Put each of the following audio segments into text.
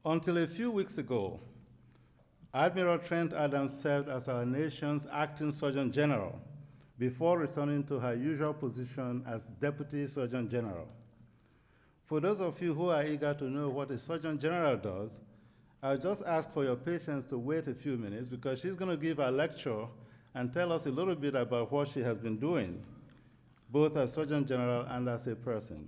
Until a few weeks ago, Admiral Trent-Adams served as our nation's acting Surgeon General before returning to her usual position as Deputy Surgeon General. For those of you who are eager to know what a Surgeon General does, I'll just ask for your patience to wait a few minutes because she's going to give a lecture and tell us a little bit about what she has been doing, both as Surgeon General and as a person.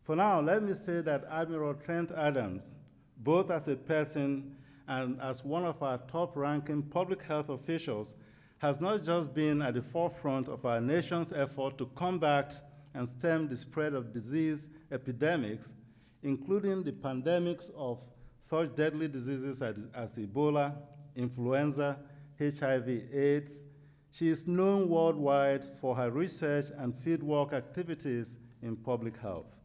For now, let me say that Admiral Trent-Adams, both as a person and as one of our top-ranking public health officials, has not just been at the forefront of our nation's effort to combat and stem the spread of disease epidemics, including the pandemics of such deadly diseases as Ebola, influenza, HIV/AIDS. She is known worldwide for her research and fieldwork activities in public health.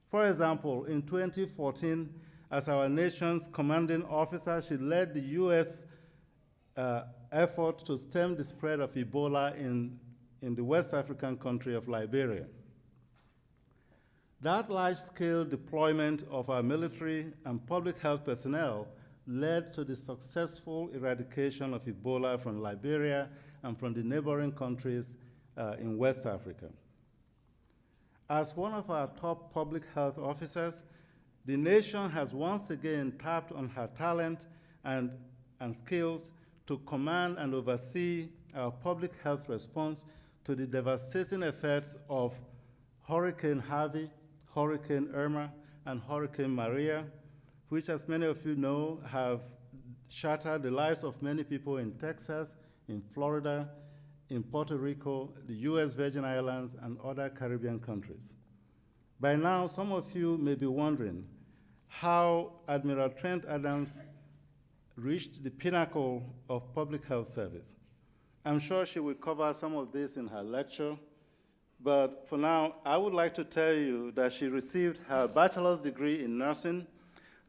For example, in 2014, as our nation's commanding officer, she led the U.S. effort to stem the spread of Ebola in the West African country of Liberia. That large-scale deployment of our military and public health personnel led to the successful eradication of Ebola from Liberia and from the neighboring countries in West Africa. As one of our top public health officers, the nation has once again tapped on her talent and skills to command and oversee our public health response to the devastating effects of Hurricane Harvey, Hurricane Irma, and Hurricane Maria, which, as many of you know, have shattered the lives of many people in Texas, in Florida, in Puerto Rico, the US Virgin Islands, and other Caribbean countries. By now, some of you may be wondering how Admiral Trent-Adams reached the pinnacle of public health service. I'm sure she will cover some of this in her lecture, but for now, I would like to tell you that she received her bachelor's degree in nursing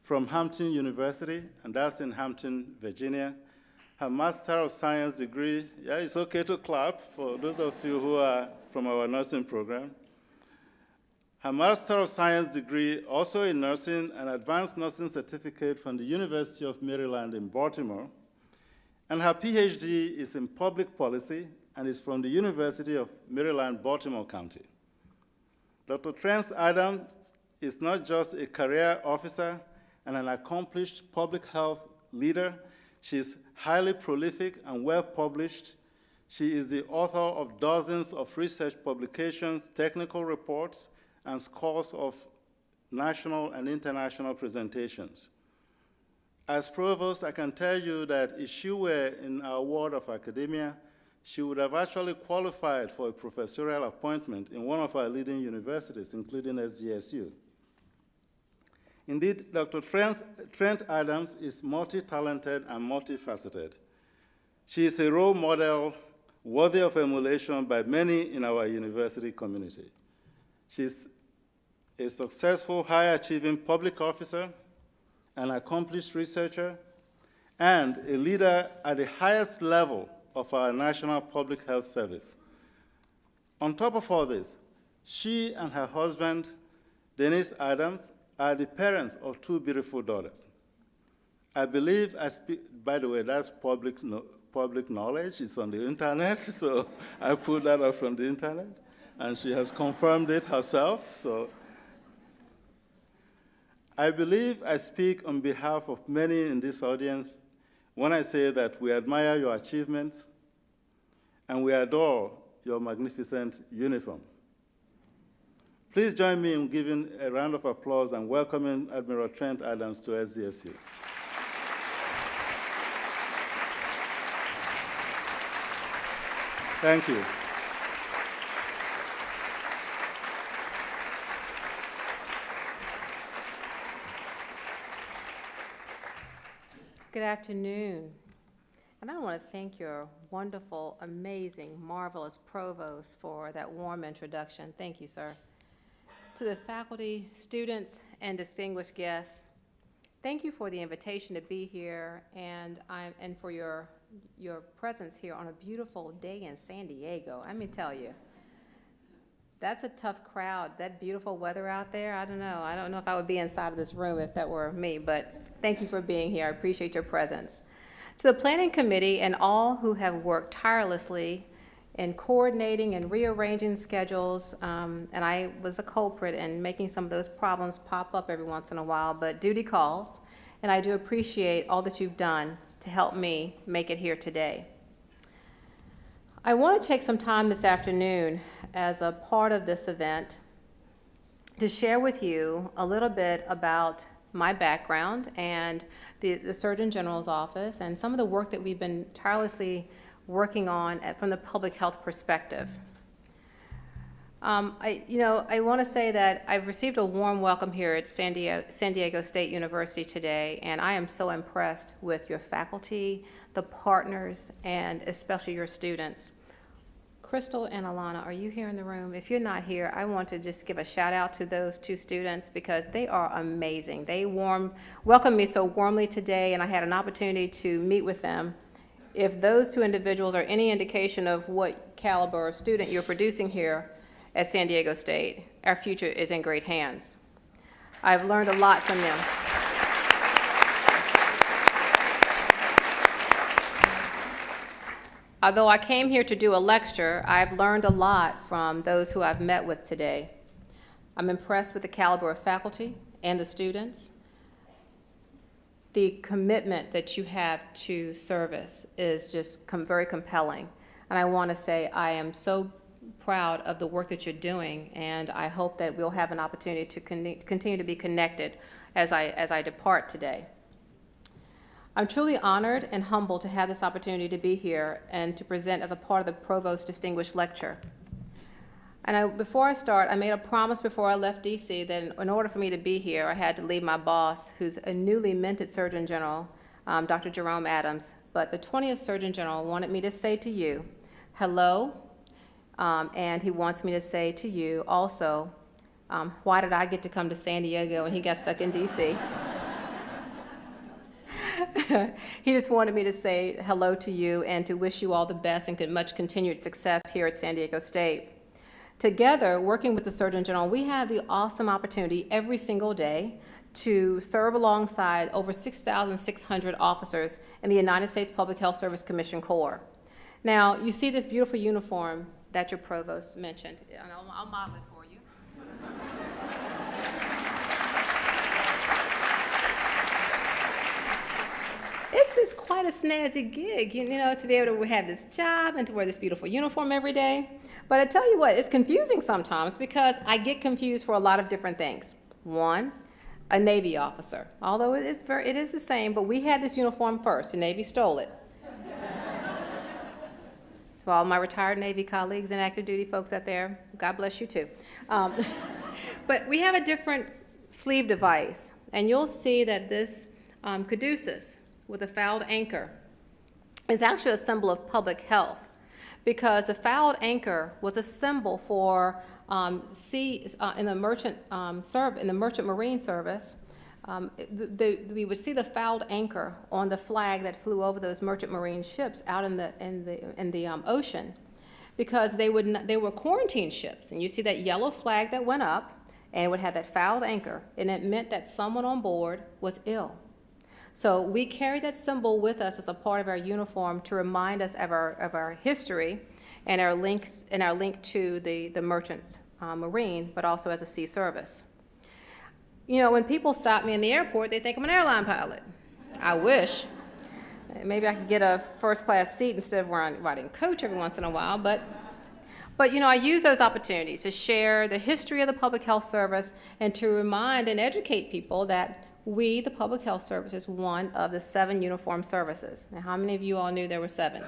from Hampton University, and that's in Hampton, Virginia. Her Master of Science degree, yeah, it's okay to clap for those of you who are from our nursing program. Her Master of Science degree, also in nursing, an advanced nursing certificate from the University of Maryland in Baltimore. And her Ph.D. is in public policy and is from the University of Maryland, Baltimore County. Dr. Trent-Adams is not just a career officer and an accomplished public health leader. She's highly prolific and well-published. She is the author of dozens of research publications, technical reports, and scores of national and international presentations. As Provost, I can tell you that if she were in our world of academia, she would have actually qualified for a professorial appointment in one of our leading universities, including SDSU. Indeed, Dr. Trent-Adams is multi-talented and multifaceted. She is a role model worthy of emulation by many in our university community. She's a successful, high-achieving public officer, an accomplished researcher, and a leader at the highest level of our national public health service. On top of all this, she and her husband, Denise Adams, are the parents of two beautiful daughters. I believe, by the way, that's public knowledge. It's on the internet, so I pulled that up from the internet, and she has confirmed it herself. So I believe I speak on behalf of many in this audience when I say that we admire your achievements and we adore your magnificent uniform. Please join me in giving a round of applause and welcoming Admiral Trent-Adams to SDSU. Thank you. Good afternoon. And I want to thank your wonderful, amazing, marvelous Provost for that warm introduction. Thank you, sir. To the faculty, students, and distinguished guests, thank you for the invitation to be here and for your presence here on a beautiful day in San Diego. Let me tell you, That's a tough crowd. That beautiful weather out there, I don't know. I don't know if I would be inside of this room if that were me, but thank you for being here. I appreciate your presence. To the Planning Committee and all who have worked tirelessly in coordinating and rearranging schedules, and I was a culprit in making some of those problems pop up every once in a while, but duty calls, and I do appreciate all that you've done to help me make it here today. I want to take some time this afternoon as a part of this event to share with you a little bit about my background and the Surgeon General's office and some of the work that we've been tirelessly working on from the public health perspective. I want to say that I've received a warm welcome here at San Diego State University today, and I am so impressed with your faculty, the partners, and especially your students. Crystal and Alana, are you here in the room? If you're not here, I want to just give a shout out to those two students because they are amazing. They welcomed me so warmly today, and I had an opportunity to meet with them. If those two individuals are any indication of what caliber of student you're producing here at San Diego State, our future is in great hands. I've learned a lot from them. Although I came here to do a lecture, I've learned a lot from those who I've met with today. I'm impressed with the caliber of faculty and the students. The commitment that you have to service is just very compelling. And I want to say I am so proud of the work that you're doing, and I hope that we'll have an opportunity to continue to be connected as I depart today. I'm truly honored and humbled to have this opportunity to be here and to present as a part of the Provost's Distinguished Lecture. And before I start, I made a promise before I left DC that in order for me to be here, I had to leave my boss, who's a newly minted Surgeon General, Dr. Jerome Adams. But the 20th Surgeon General wanted me to say to you, hello, and he wants me to say to you also, why did I get to come to San Diego and he got stuck in DC? He just wanted me to say hello to you and to wish you all the best and much continued success here at San Diego State. Together, working with the Surgeon General, we have the awesome opportunity every single day to serve alongside over 6,600 officers in the United States Public Health Service Commission Corps. Now, you see this beautiful uniform that your provost mentioned. I'll model it for you. It's quite a snazzy gig, to be able to have this job and to wear this beautiful uniform every day. But I tell you what, it's confusing sometimes because I get confused for a lot of different things. One, a Navy officer, although it is the same, but we had this uniform first. The Navy stole it. To all my retired Navy colleagues and active duty folks out there, God bless you too. But we have a different sleeve device, and you'll see that this caduceus with a fouled anchor is actually a symbol of public health, because the fouled anchor was a symbol for in the merchant marine service. We would see the fouled anchor on the flag that flew over those merchant marine ships out in the ocean, because they were quarantine ships, and you see that yellow flag that went up, and it would have that fouled anchor, and it meant that someone on board was ill. So we carry that symbol with us as a part of our uniform to remind us of our history and our link to the merchant marine, but also as a sea service. When people stop me in the airport, they think I'm an airline pilot. I wish. Maybe I could get a first-class seat instead of riding coach every once in a while, but I use those opportunities to share the history of the Public Health Service and to remind and educate people that we, the Public Health Service, is one of the 7 uniformed services. Now, how many of you all knew there were 7?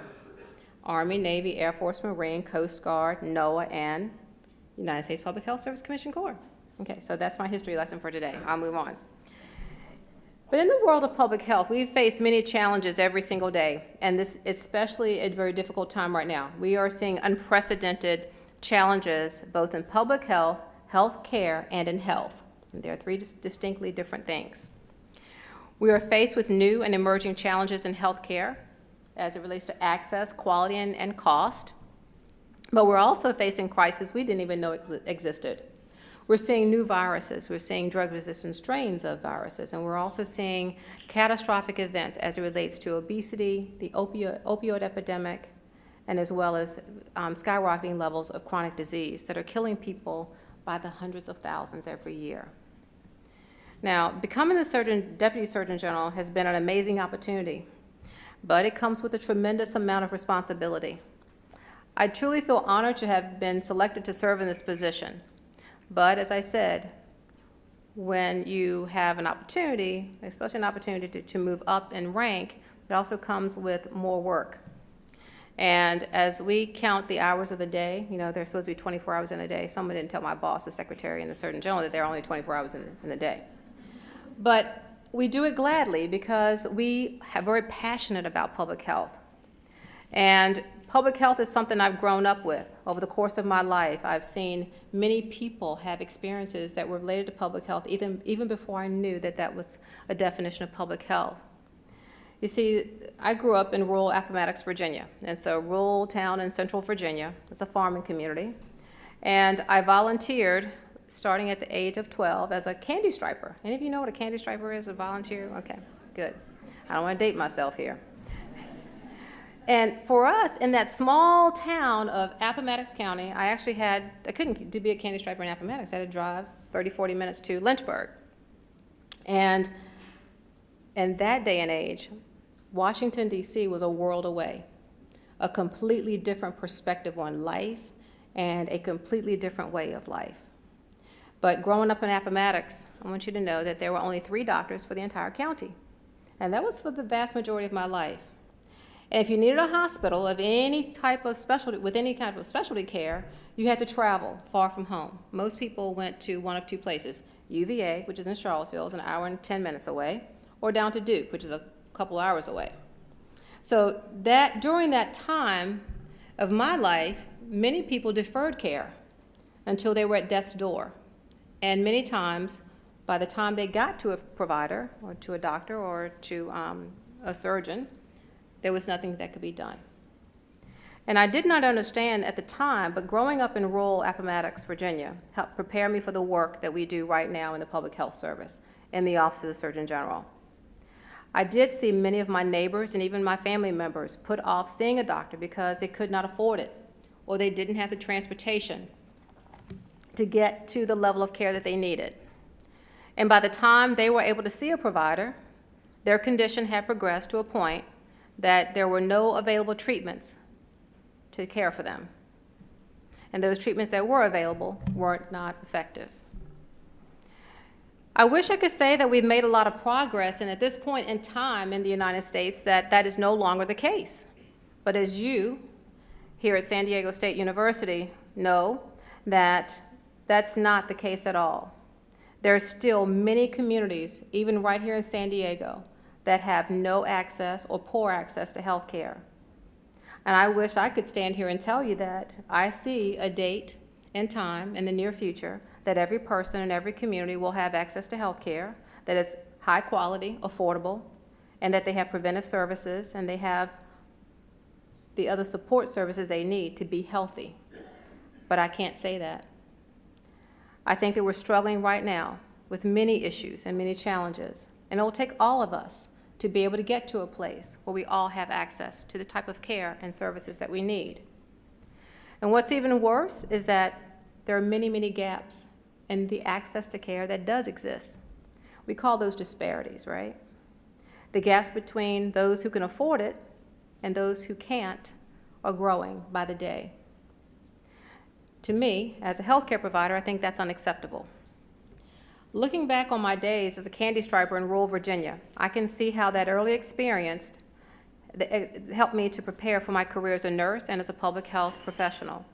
Army, Navy, Air Force, Marine, Coast Guard, NOAA, and United States Public Health Service Commission Corps. Okay, so that's my history lesson for today. I'll move on. But in the world of public health, we face many challenges every single day, and this especially a very difficult time right now. We are seeing unprecedented challenges both in public health, health care, and in health. And there are 3 distinctly different things. We are faced with new and emerging challenges in healthcare as it relates to access, quality, and cost. But we're also facing crises we didn't even know existed. We're seeing new viruses, we're seeing drug-resistant strains of viruses, and we're also seeing catastrophic events as it relates to obesity, the opioid epidemic, and as well as skyrocketing levels of chronic disease that are killing people by the hundreds of thousands every year. Now, becoming the Deputy Surgeon General has been an amazing opportunity, but it comes with a tremendous amount of responsibility. I truly feel honored to have been selected to serve in this position. But as I said, when you have an opportunity, especially an opportunity to move up in rank, it also comes with more work. And as we count the hours of the day, you know, there's supposed to be 24 hours in a day. Someone didn't tell my boss, the secretary, and the Surgeon General that there are only 24 hours in the day. But we do it gladly because we are very passionate about public health. And public health is something I've grown up with. Over the course of my life, I've seen many people have experiences that were related to public health, even before I knew that that was a definition of public health. You see, I grew up in rural Appomattox, Virginia. And so rural town in central Virginia. It's a farming community. And I volunteered starting at the age of 12 as a candy striper. Any of you know what a candy striper is, a volunteer? Okay, good. I don't want to date myself here. And for us, in that small town of Appomattox County, I couldn't be a candy striper in Appomattox. I had to drive 30, 40 minutes to Lynchburg. And in that day and age, Washington, D.C. was a world away, a completely different perspective on life and a completely different way of life. But growing up in Appomattox, I want you to know that there were only 3 doctors for the entire county. And that was for the vast majority of my life. And if you needed a hospital of any type of specialty, with any kind of specialty care, you had to travel far from home. Most people went to one of 2 places, UVA, which is in Charlottesville, is an hour and 10 minutes away, or down to Duke, which is a couple hours away. So during that time of my life, many people deferred care until they were at death's door. And many times, by the time they got to a provider, or to a doctor, or to a surgeon, there was nothing that could be done. And I did not understand at the time, but growing up in rural Appomattox, Virginia, helped prepare me for the work that we do right now in the Public Health Service, in the Office of the Surgeon General. I did see many of my neighbors and even my family members put off seeing a doctor because they could not afford it, or they didn't have the transportation to get to the level of care that they needed. And by the time they were able to see a provider, their condition had progressed to a point that there were no available treatments to care for them. And those treatments that were available were not effective. I wish I could say that we've made a lot of progress, and at this point in time in the United States that is no longer the case. But as you here at San Diego State University know, that that's not the case at all. There are still many communities, even right here in San Diego, that have no access or poor access to health care. And I wish I could stand here and tell you that I see a date and time in the near future that every person in every community will have access to health care, that is high quality, affordable, and that they have preventive services and they have the other support services they need to be healthy. But I can't say that. I think that we're struggling right now with many issues and many challenges, and it will take all of us to be able to get to a place where we all have access to the type of care and services that we need. And what's even worse is that there are many, many gaps in the access to care that does exist. We call those disparities, right? The gaps between those who can afford it and those who can't are growing by the day. To me, as a healthcare provider, I think that's unacceptable. Looking back on my days as a candy striper in rural Virginia, I can see how that early experience helped me to prepare for my career as a nurse and as a public health professional.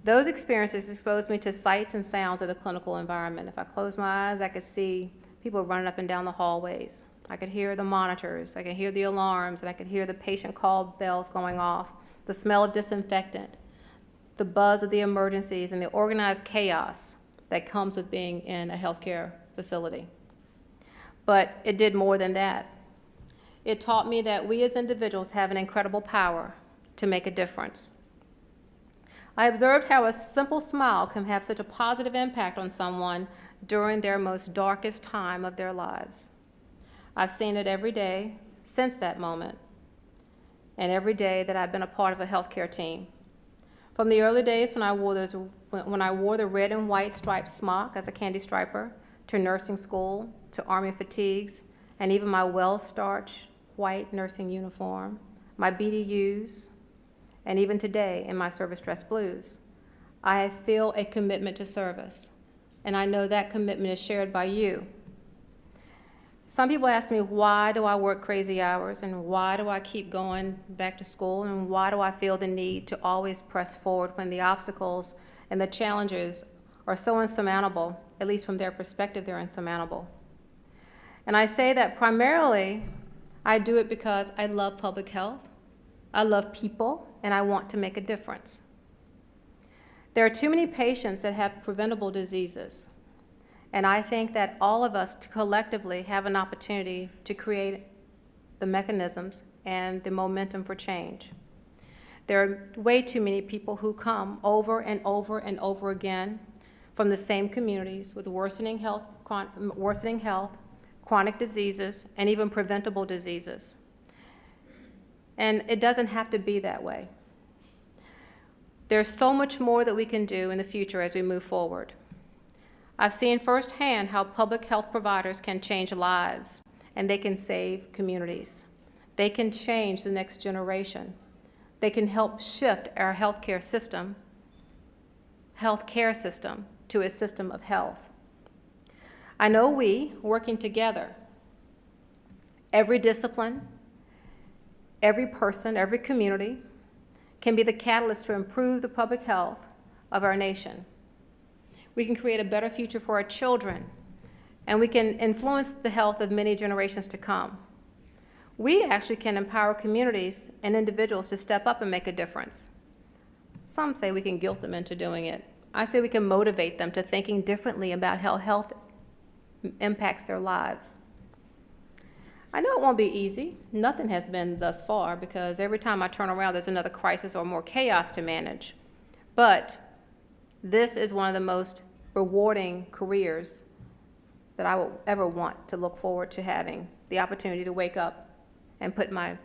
Those experiences exposed me to sights and sounds of the clinical environment. If I closed my eyes, I could see people running up and down the hallways. I could hear the monitors, I could hear the alarms, and I could hear the patient call bells going off, the smell of disinfectant, the buzz of the emergencies, and the organized chaos that comes with being in a healthcare facility. But it did more than that. It taught me that we as individuals have an incredible power to make a difference. I observed how a simple smile can have such a positive impact on someone during their most darkest time of their lives. I've seen it every day since that moment, and every day that I've been a part of a healthcare team. From the early days when I wore the red and white striped smock as a candy striper, to nursing school, to Army fatigues, and even my well-starched white nursing uniform, my BDUs, and even today in my service dress blues, I feel a commitment to service, and I know that commitment is shared by you. Some people ask me, why do I work crazy hours, and why do I keep going back to school, and why do I feel the need to always press forward when the obstacles and the challenges are so insurmountable, at least from their perspective, they're insurmountable. And I say that primarily, I do it because I love public health, I love people, and I want to make a difference. There are too many patients that have preventable diseases, and I think that all of us collectively have an opportunity to create the mechanisms and the momentum for change. There are way too many people who come over and over and over again from the same communities with worsening health, chronic diseases, and even preventable diseases. And it doesn't have to be that way. There's so much more that we can do in the future as we move forward. I've seen firsthand how public health providers can change lives, and they can save communities. They can change the next generation. They can help shift our healthcare system to a system of health. I know we, working together, every discipline, every person, every community, can be the catalyst to improve the public health of our nation. We can create a better future for our children, and we can influence the health of many generations to come. We actually can empower communities and individuals to step up and make a difference. Some say we can guilt them into doing it. I say we can motivate them to thinking differently about how health impacts their lives. I know it won't be easy. Nothing has been thus far, because every time I turn around, there's another crisis or more chaos to manage. But this is one of the most rewarding careers that I will ever want to look forward to having, the opportunity to wake up and put my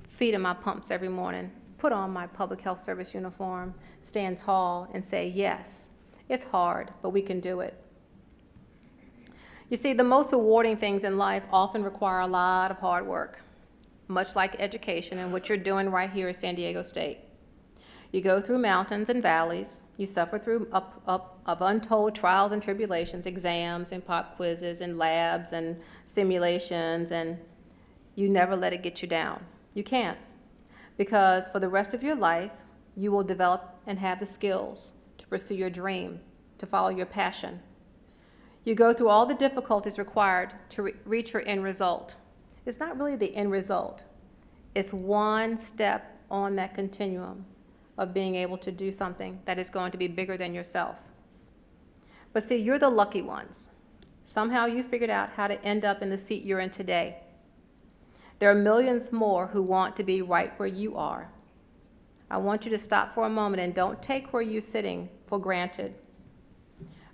feet in my pumps every morning, put on my public health service uniform, stand tall and say, yes, it's hard, but we can do it. You see, the most rewarding things in life often require a lot of hard work, much like education and what you're doing right here at San Diego State. You go through mountains and valleys, you suffer through of untold trials and tribulations, exams and pop quizzes and labs and simulations, and you never let it get you down. You can't, because for the rest of your life, you will develop and have the skills to pursue your dream, to follow your passion. You go through all the difficulties required to reach your end result. It's not really the end result. It's one step on that continuum of being able to do something that is going to be bigger than yourself. But see, you're the lucky ones. Somehow you figured out how to end up in the seat you're in today. There are millions more who want to be right where you are. I want you to stop for a moment and don't take where you're sitting for granted.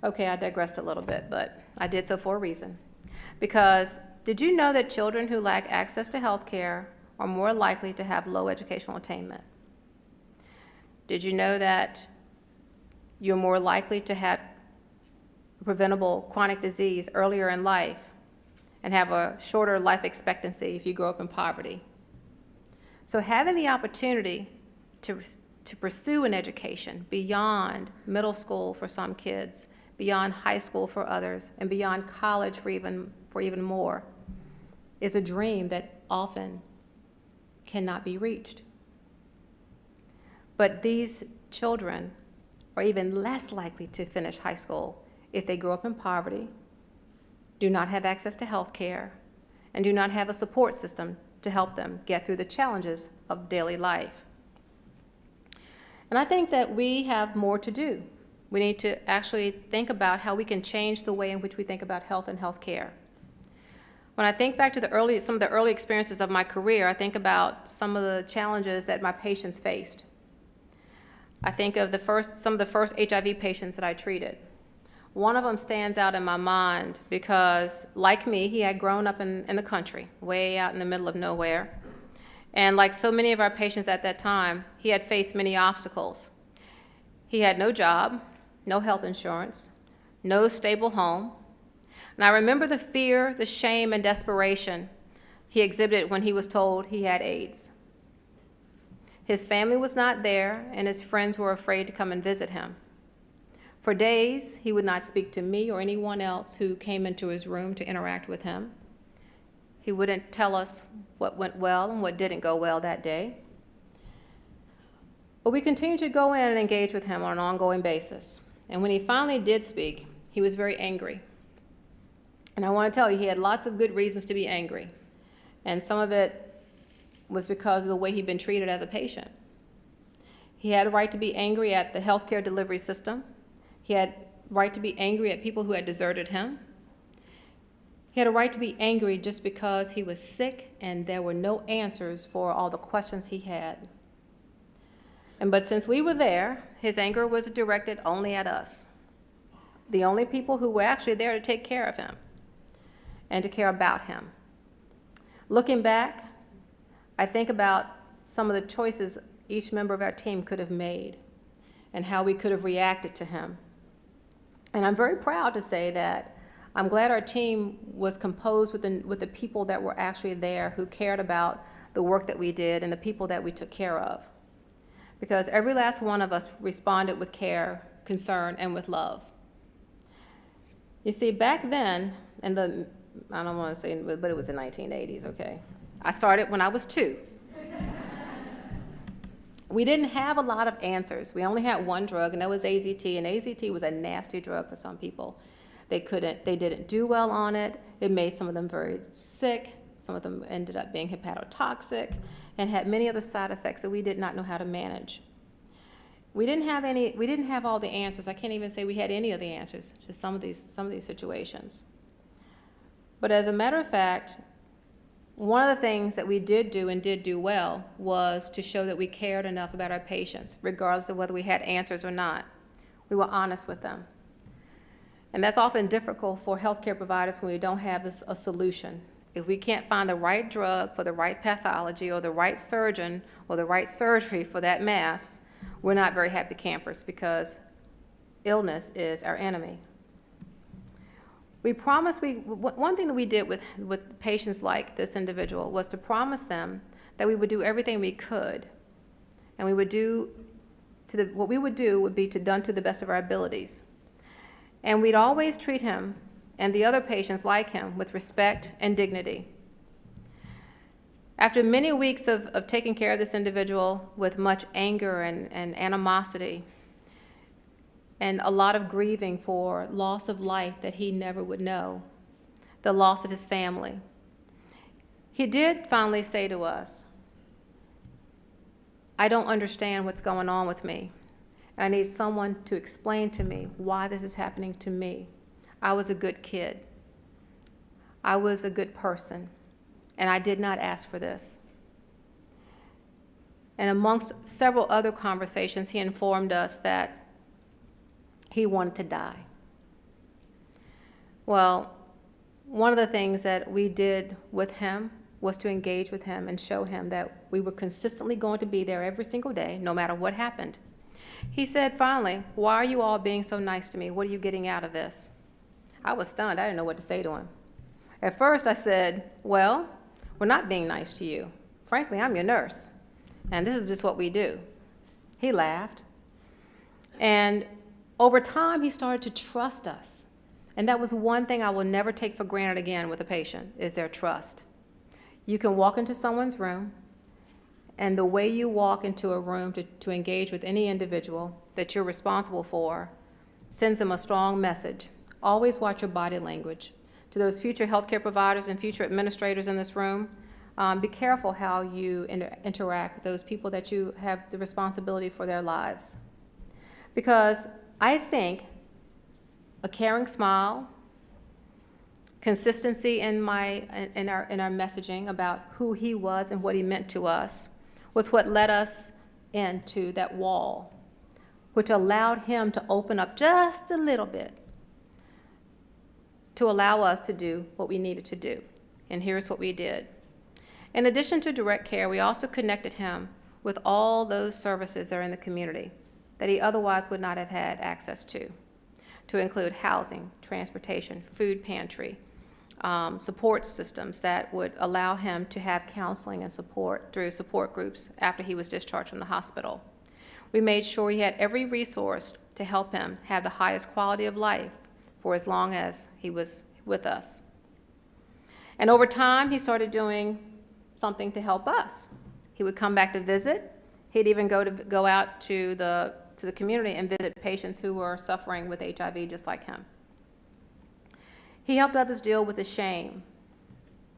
Okay, I digressed a little bit, but I did so for a reason. Because did you know that children who lack access to health care are more likely to have low educational attainment? Did you know that you're more likely to have preventable chronic disease earlier in life and have a shorter life expectancy if you grow up in poverty? So having the opportunity to pursue an education beyond middle school for some kids, beyond high school for others, and beyond college for even more, is a dream that often cannot be reached. But these children are even less likely to finish high school if they grow up in poverty, do not have access to health care, and do not have a support system to help them get through the challenges of daily life. And I think that we have more to do. We need to actually think about how we can change the way in which we think about health and health care. When I think back to some of the early experiences of my career, I think about some of the challenges that my patients faced. I think of some of the first HIV patients that I treated. One of them stands out in my mind because, like me, he had grown up in the country, way out in the middle of nowhere. And like so many of our patients at that time, he had faced many obstacles. He had no job, no health insurance, no stable home. And I remember the fear, the shame, and desperation he exhibited when he was told he had AIDS. His family was not there, and his friends were afraid to come and visit him. For days, he would not speak to me or anyone else who came into his room to interact with him. He wouldn't tell us what went well and what didn't go well that day. But we continued to go in and engage with him on an ongoing basis. And when he finally did speak, he was very angry. And I want to tell you, he had lots of good reasons to be angry. And some of it was because of the way he'd been treated as a patient. He had a right to be angry at the healthcare delivery system. He had a right to be angry at people who had deserted him. He had a right to be angry just because he was sick and there were no answers for all the questions he had. But since we were there, his anger was directed only at us, the only people who were actually there to take care of him and to care about him. Looking back, I think about some of the choices each member of our team could have made and how we could have reacted to him. And I'm very proud to say that I'm glad our team was composed with the people that were actually there who cared about the work that we did and the people that we took care of. Because every last one of us responded with care, concern, and with love. You see, back then, I don't want to say, but it was the 1980s, okay? I started when I was 2. We didn't have a lot of answers. We only had one drug, and that was AZT, and AZT was a nasty drug for some people. They didn't do well on it. It made some of them very sick. Some of them ended up being hepatotoxic and had many other side effects that we did not know how to manage. We didn't have all the answers. I can't even say we had any of the answers to some of these situations. But as a matter of fact, one of the things that we did do well was to show that we cared enough about our patients, regardless of whether we had answers or not. We were honest with them. And that's often difficult for healthcare providers when we don't have a solution. If we can't find the right drug for the right pathology or the right surgeon or the right surgery for that mass, we're not very happy campers because illness is our enemy. We promised, one thing that we did with patients like this individual was to promise them that we would do everything we could, and we would do what we would do would be done to the best of our abilities. And we'd always treat him and the other patients like him with respect and dignity. After many weeks of taking care of this individual with much anger and animosity, and a lot of grieving for loss of life that he never would know, the loss of his family, he did finally say to us, "I don't understand what's going on with me. And I need someone to explain to me why this is happening to me. I was a good kid. I was a good person, and I did not ask for this." And amongst several other conversations, he informed us that he wanted to die. Well, one of the things that we did with him was to engage with him and show him that we were consistently going to be there every single day, no matter what happened. He said finally, "Why are you all being so nice to me? What are you getting out of this?" I was stunned. I didn't know what to say to him. At first I said, "Well, we're not being nice to you. Frankly, I'm your nurse, and this is just what we do." He laughed. And over time, he started to trust us. And that was one thing I will never take for granted again with a patient, is their trust. You can walk into someone's room, and the way you walk into a room to engage with any individual that you're responsible for sends them a strong message. Always watch your body language. To those future healthcare providers and future administrators in this room, be careful how you interact with those people that you have the responsibility for their lives. Because I think a caring smile, consistency in our messaging about who he was and what he meant to us was what led us into that wall which allowed him to open up just a little bit to allow us to do what we needed to do. And here's what we did. In addition to direct care, we also connected him with all those services that are in the community that he otherwise would not have had access to include housing, transportation, food pantry, support systems that would allow him to have counseling and support through support groups after he was discharged from the hospital. We made sure he had every resource to help him have the highest quality of life for as long as he was with us. And over time, he started doing something to help us. He would come back to visit. He'd even go out to the community and visit patients who were suffering with HIV just like him. He helped others deal with the shame.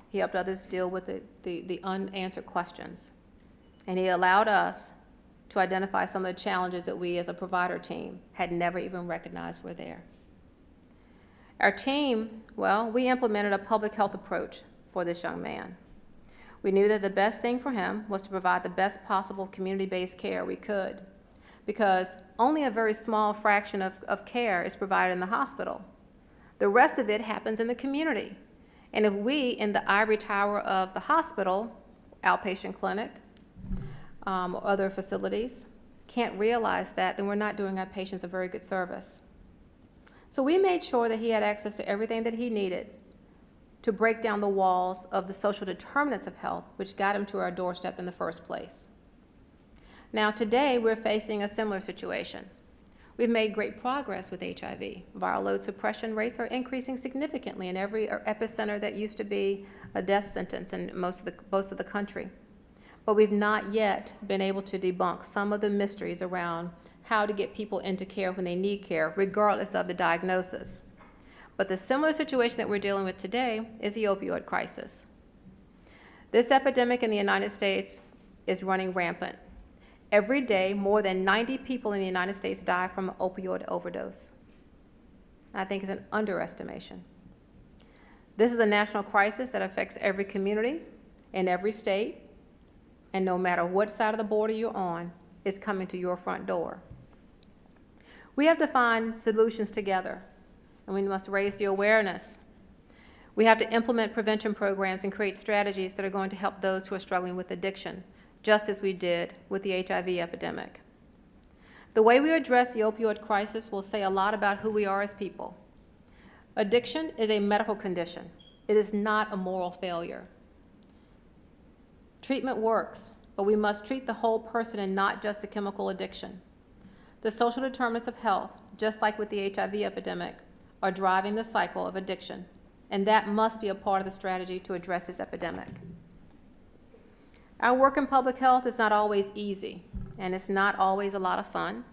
He helped others deal with the unanswered questions. And he allowed us to identify some of the challenges that we as a provider team had never even recognized were there. Our team, well, we implemented a public health approach for this young man. We knew that the best thing for him was to provide the best possible community-based care we could, because only a very small fraction of care is provided in the hospital. The rest of it happens in the community. And if we, in the ivory tower of the hospital, outpatient clinic, or other facilities, can't realize that, then we're not doing our patients a very good service. So we made sure that he had access to everything that he needed to break down the walls of the social determinants of health, which got him to our doorstep in the first place. Now today, we're facing a similar situation. We've made great progress with HIV. Viral load suppression rates are increasing significantly in every epicenter that used to be a death sentence in most of the country. But we've not yet been able to debunk some of the mysteries around how to get people into care when they need care, regardless of the diagnosis. But the similar situation that we're dealing with today is the opioid crisis. This epidemic in the United States is running rampant. Every day, more than 90 people in the United States die from an opioid overdose. I think it's an underestimation. This is a national crisis that affects every community in every state, and no matter what side of the border you're on, it's coming to your front door. We have to find solutions together, and we must raise the awareness. We have to implement prevention programs and create strategies that are going to help those who are struggling with addiction, just as we did with the HIV epidemic. The way we address the opioid crisis will say a lot about who we are as people. Addiction is a medical condition. It is not a moral failure. Treatment works, but we must treat the whole person and not just the chemical addiction. The social determinants of health, just like with the HIV epidemic, are driving the cycle of addiction, and that must be a part of the strategy to address this epidemic. Our work in public health is not always easy, and it's not always a lot of fun.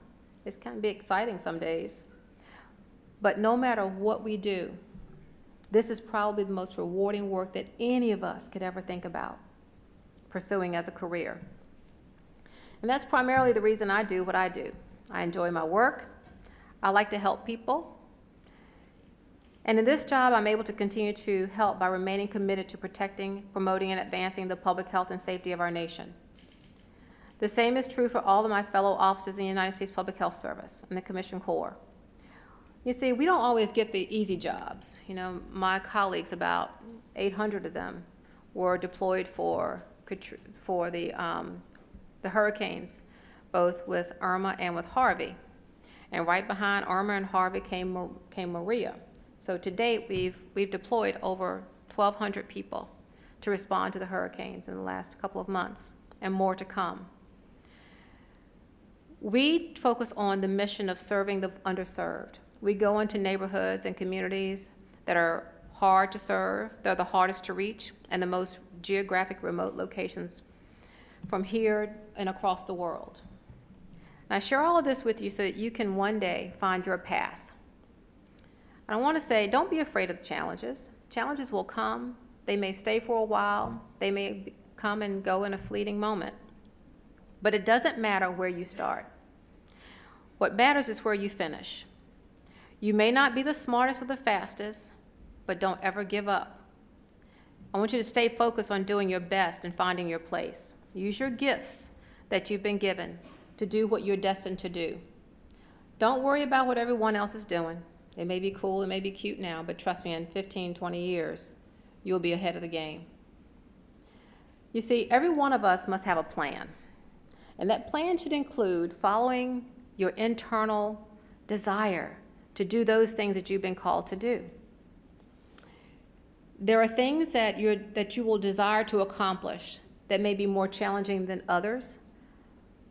It can be exciting some days. But no matter what we do, this is probably the most rewarding work that any of us could ever think about pursuing as a career. And that's primarily the reason I do what I do. I enjoy my work. I like to help people. And in this job, I'm able to continue to help by remaining committed to protecting, promoting, and advancing the public health and safety of our nation. The same is true for all of my fellow officers in the United States Public Health Service and the Commissioned Corps. You see, we don't always get the easy jobs. You know, my colleagues, about 800 of them, were deployed for the hurricanes, both with Irma and with Harvey. And right behind Irma and Harvey came Maria. So to date, we've deployed over 1,200 people to respond to the hurricanes in the last couple of months, and more to come. We focus on the mission of serving the underserved. We go into neighborhoods and communities that are hard to serve, they're the hardest to reach, and the most geographic remote locations from here and across the world. And I share all of this with you so that you can one day find your path. And I want to say, don't be afraid of the challenges. Challenges will come. They may stay for a while. They may come and go in a fleeting moment. But it doesn't matter where you start. What matters is where you finish. You may not be the smartest or the fastest, but don't ever give up. I want you to stay focused on doing your best and finding your place. Use your gifts that you've been given to do what you're destined to do. Don't worry about what everyone else is doing. It may be cool, it may be cute now, but trust me, in 15, 20 years, you'll be ahead of the game. You see, every one of us must have a plan. And that plan should include following your internal desire to do those things that you've been called to do. There are things that you will desire to accomplish that may be more challenging than others,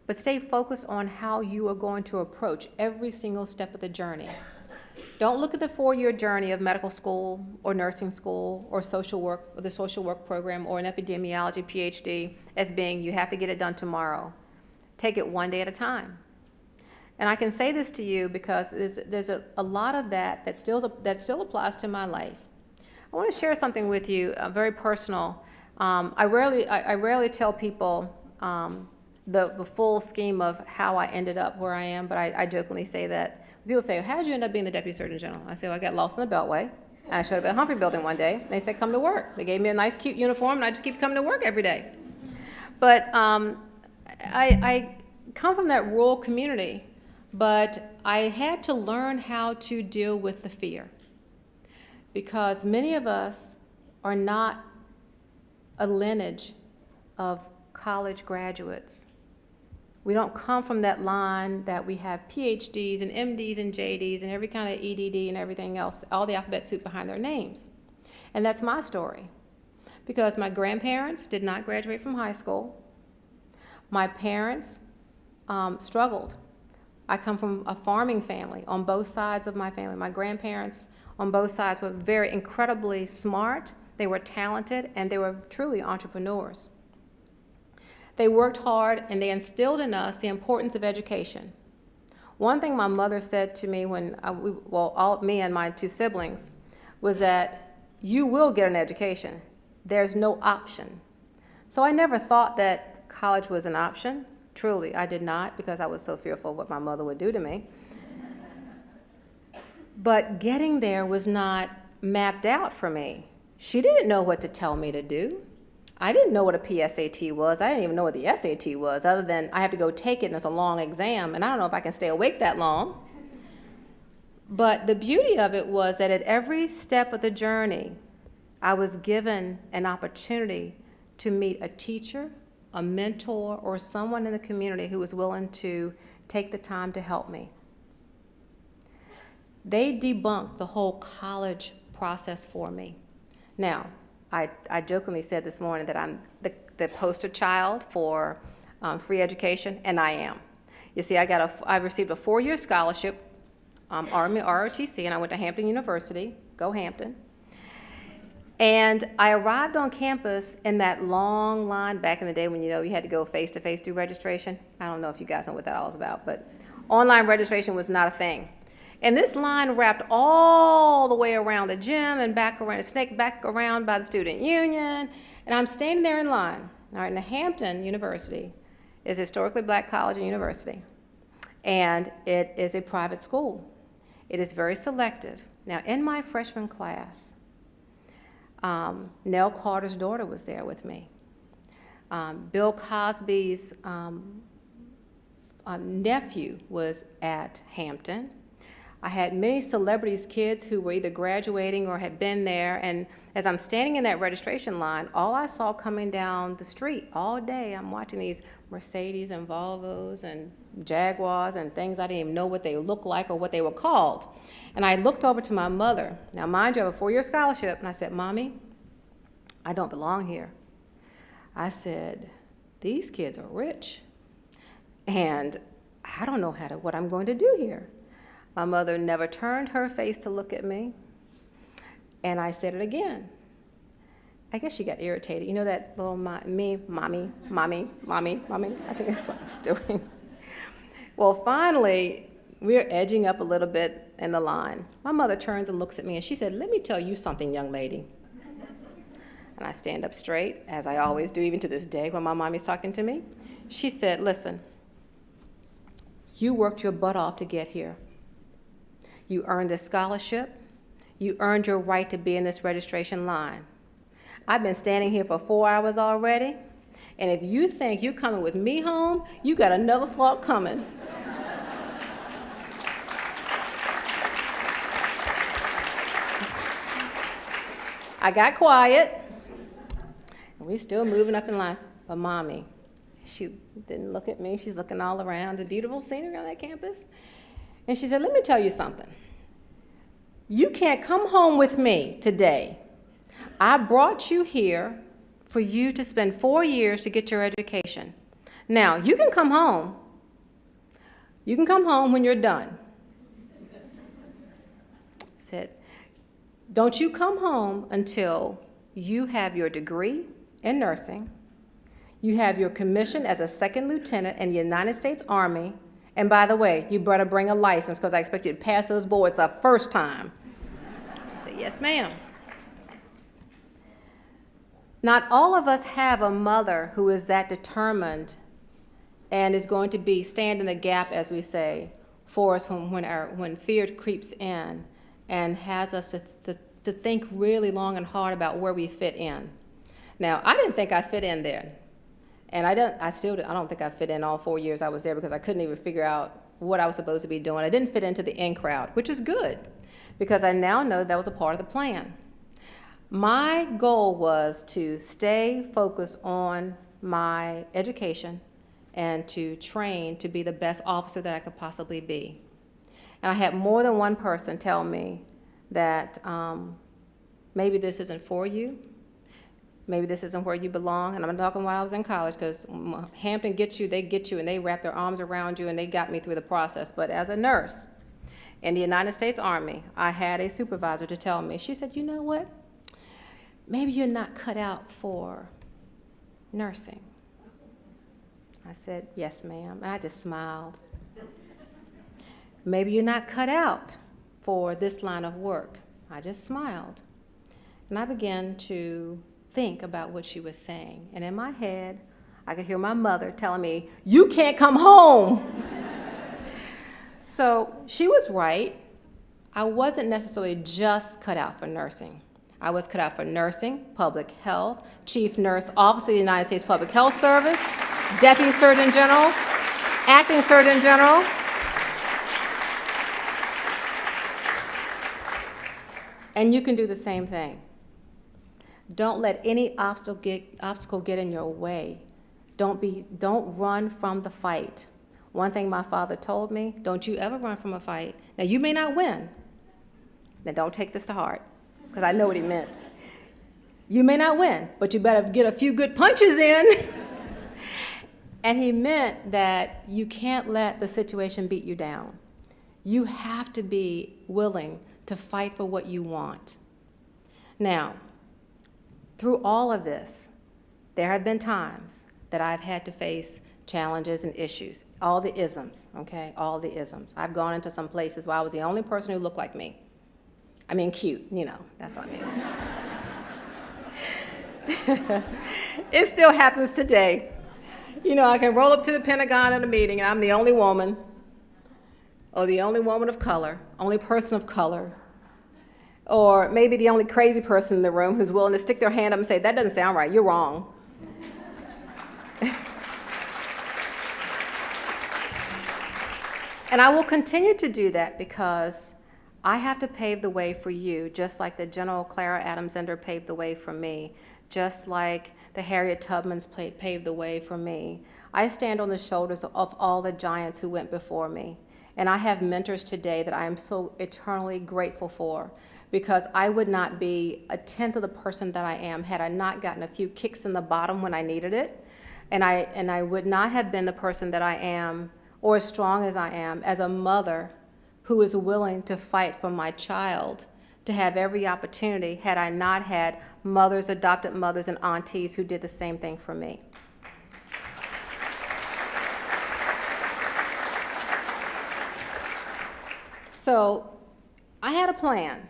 but stay focused on how you are going to approach every single step of the journey. Don't look at the 4-year journey of medical school or nursing school or social work, or the social work program or an epidemiology Ph.D. as being you have to get it done tomorrow. Take it one day at a time. And I can say this to you because there's a lot of that still applies to my life. I want to share something with you, very personal. I rarely tell people the full scheme of how I ended up where I am, but I jokingly say that. People say, how did you end up being the Deputy Surgeon General? I say, well, I got lost in the Beltway, and I showed up at Humphrey Building one day, and they said, come to work. They gave me a nice, cute uniform, and I just keep coming to work every day. But I come from that rural community, but I had to learn how to deal with the fear, because many of us are not a lineage of college graduates. We don't come from that line that we have PhDs and MDs and JDs and every kind of EDD and everything else, all the alphabet soup behind their names. And that's my story, because my grandparents did not graduate from high school. My parents struggled. I come from a farming family on both sides of my family. My grandparents on both sides were very incredibly smart, they were talented, and they were truly entrepreneurs. They worked hard, and they instilled in us the importance of education. One thing my mother said to me when, me and my 2 siblings, was that you will get an education. There's no option. So I never thought that college was an option. Truly, I did not, because I was so fearful of what my mother would do to me. But getting there was not mapped out for me. She didn't know what to tell me to do. I didn't know what a PSAT was. I didn't even know what the SAT was, other than I have to go take it, and it's a long exam, and I don't know if I can stay awake that long. But the beauty of it was that at every step of the journey, I was given an opportunity to meet a teacher, a mentor, or someone in the community who was willing to take the time to help me. They debunked the whole college process for me. Now, I jokingly said this morning that I'm the poster child for free education, and I am. You see, I received a 4-year scholarship, Army ROTC, and I went to Hampton University, go Hampton. And I arrived on campus in that long line back in the day when, you had to go face-to-face do registration. I don't know if you guys know what that all is about, but online registration was not a thing. And this line wrapped all the way around the gym and back around, snaked back around by the student union. And I'm standing there in line. All right, now Hampton University is a historically black college and university. And it is a private school. It is very selective. Now, in my freshman class, Nell Carter's daughter was there with me. Bill Cosby's nephew was at Hampton. I had many celebrities' kids who were either graduating or had been there, and as I'm standing in that registration line, all I saw coming down the street all day, I'm watching these Mercedes and Volvos and Jaguars and things I didn't even know what they looked like or what they were called. And I looked over to my mother. Now, mind you, I have a 4-year scholarship, and I said, Mommy, I don't belong here. I said, these kids are rich, and I don't know what I'm going to do here. My mother never turned her face to look at me, and I said it again. I guess she got irritated. You know that little mommy. I think that's what I was doing. Well, finally, we're edging up a little bit in the line. My mother turns and looks at me, and she said, let me tell you something, young lady. And I stand up straight, as I always do, even to this day when my mommy's talking to me. She said, listen, you worked your butt off to get here. You earned a scholarship. You earned your right to be in this registration line. I've been standing here for 4 hours already, and if you think you're coming with me home, you got another flaunt coming. I got quiet, and we still moving up in lines. But Mommy, she didn't look at me. She's looking all around the beautiful scenery on that campus. And she said, let me tell you something. You can't come home with me today. I brought you here for you to spend 4 years to get your education. Now, you can come home. You can come home when you're done. I said, don't you come home until you have your degree in nursing, you have your commission as a second lieutenant in the United States Army, and by the way, you better bring a license because I expect you to pass those boards the first time. I said, yes, ma'am. Not all of us have a mother who is that determined and is going to stand in the gap, as we say, for us when fear creeps in and has us to think really long and hard about where we fit in. Now, I didn't think I fit in there. And I don't think I fit in all 4 years I was there because I couldn't even figure out what I was supposed to be doing. I didn't fit into the in crowd, which is good because I now know that was a part of the plan. My goal was to stay focused on my education and to train to be the best officer that I could possibly be. And I had more than one person tell me that maybe this isn't for you. Maybe this isn't where you belong. And I'm talking while I was in college because Hampton gets you, they get you, and they wrap their arms around you, and they got me through the process. But as a nurse in the United States Army, I had a supervisor to tell me, she said, you know what? Maybe you're not cut out for nursing. I said, yes, ma'am. And I just smiled. Maybe you're not cut out for this line of work. I just smiled. And I began to think about what she was saying. And in my head, I could hear my mother telling me, you can't come home. So she was right. I wasn't necessarily just cut out for nursing. I was cut out for nursing, public health, chief nurse officer of the United States Public Health Service, deputy surgeon general, acting surgeon general. And you can do the same thing. Don't let any obstacle get in your way. Don't run from the fight. One thing my father told me, don't you ever run from a fight. Now, you may not win. Then don't take this to heart, because I know what he meant. You may not win, but you better get a few good punches in. And he meant that you can't let the situation beat you down. You have to be willing to fight for what you want. Now, through all of this, there have been times that I've had to face challenges and issues, all the isms, okay, all the isms. I've gone into some places where I was the only person who looked like me. I mean, cute, you know, that's what I mean. It still happens today. You know, I can roll up to the Pentagon at a meeting and I'm the only woman, or the only woman of color, only person of color, or maybe the only crazy person in the room who's willing to stick their hand up and say, that doesn't sound right, you're wrong. And I will continue to do that because I have to pave the way for you, just like the General Clara Adams Ender paved the way for me, just like the Harriet Tubmans paved the way for me. I stand on the shoulders of all the giants who went before me. And I have mentors today that I am so eternally grateful for, because I would not be a tenth of the person that I am had I not gotten a few kicks in the bottom when I needed it. And I would not have been the person that I am, or as strong as I am, as a mother who is willing to fight for my child to have every opportunity, had I not had mothers, adopted mothers, and aunties who did the same thing for me. So I had a plan.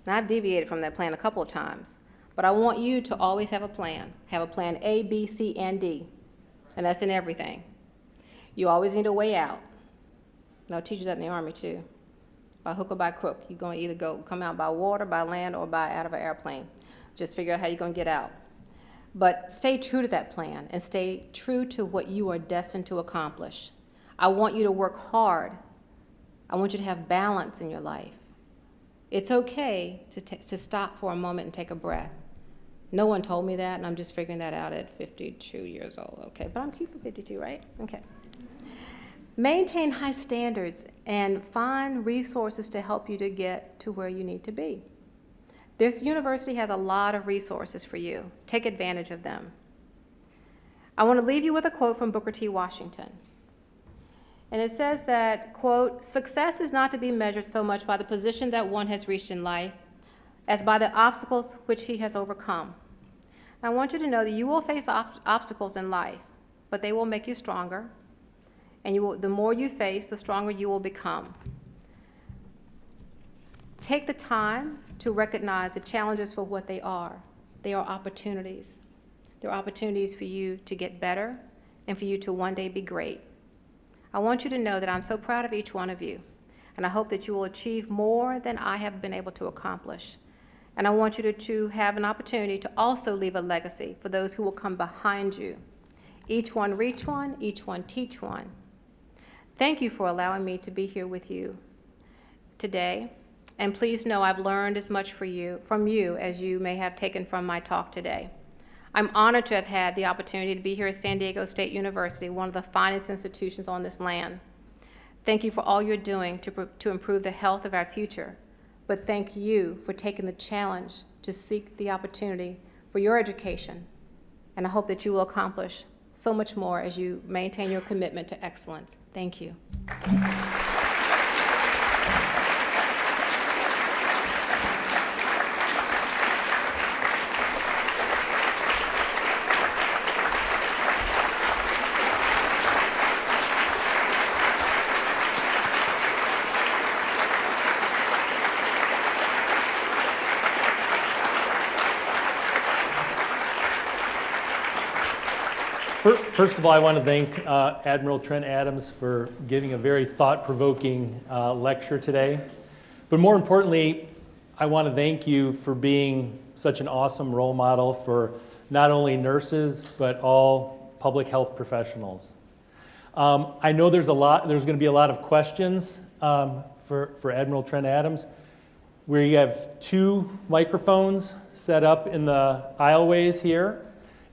And I've deviated from that plan a couple of times. But I want you to always have a plan. Have a plan A, B, C, and D. And that's in everything. You always need a way out. They'll teach you that in the Army too. By hook or by crook. You're going to either come out by water, by land, or out of an airplane. Just figure out how you're going to get out. But stay true to that plan and stay true to what you are destined to accomplish. I want you to work hard. I want you to have balance in your life. It's okay to stop for a moment and take a breath. No one told me that, and I'm just figuring that out at 52 years old. Okay, but I'm cute for 52, right? Okay. Maintain high standards and find resources to help you to get to where you need to be. This university has a lot of resources for you. Take advantage of them. I want to leave you with a quote from Booker T. Washington. And it says that, quote, "Success is not to be measured so much by the position that one has reached in life as by the obstacles which he has overcome." I want you to know that you will face obstacles in life, but they will make you stronger. And the more you face, the stronger you will become. Take the time to recognize the challenges for what they are. They are opportunities. They're opportunities for you to get better and for you to one day be great. I want you to know that I'm so proud of each one of you, and I hope that you will achieve more than I have been able to accomplish. And I want you to have an opportunity to also leave a legacy for those who will come behind you. Each one reach one, each one teach one. Thank you for allowing me to be here with you today. And please know I've learned as much from you as you may have taken from my talk today. I'm honored to have had the opportunity to be here at San Diego State University, one of the finest institutions on this land. Thank you for all you're doing to improve the health of our future. But thank you for taking the challenge to seek the opportunity for your education. And I hope that you will accomplish so much more as you maintain your commitment to excellence. Thank you. First of all, I want to thank Admiral Trent-Adams for giving a very thought-provoking lecture today. But more importantly, I want to thank you for being such an awesome role model for not only nurses, but all public health professionals. I know there's going to be a lot of questions for Admiral Trent-Adams. We have 2 microphones set up in the aisleways here.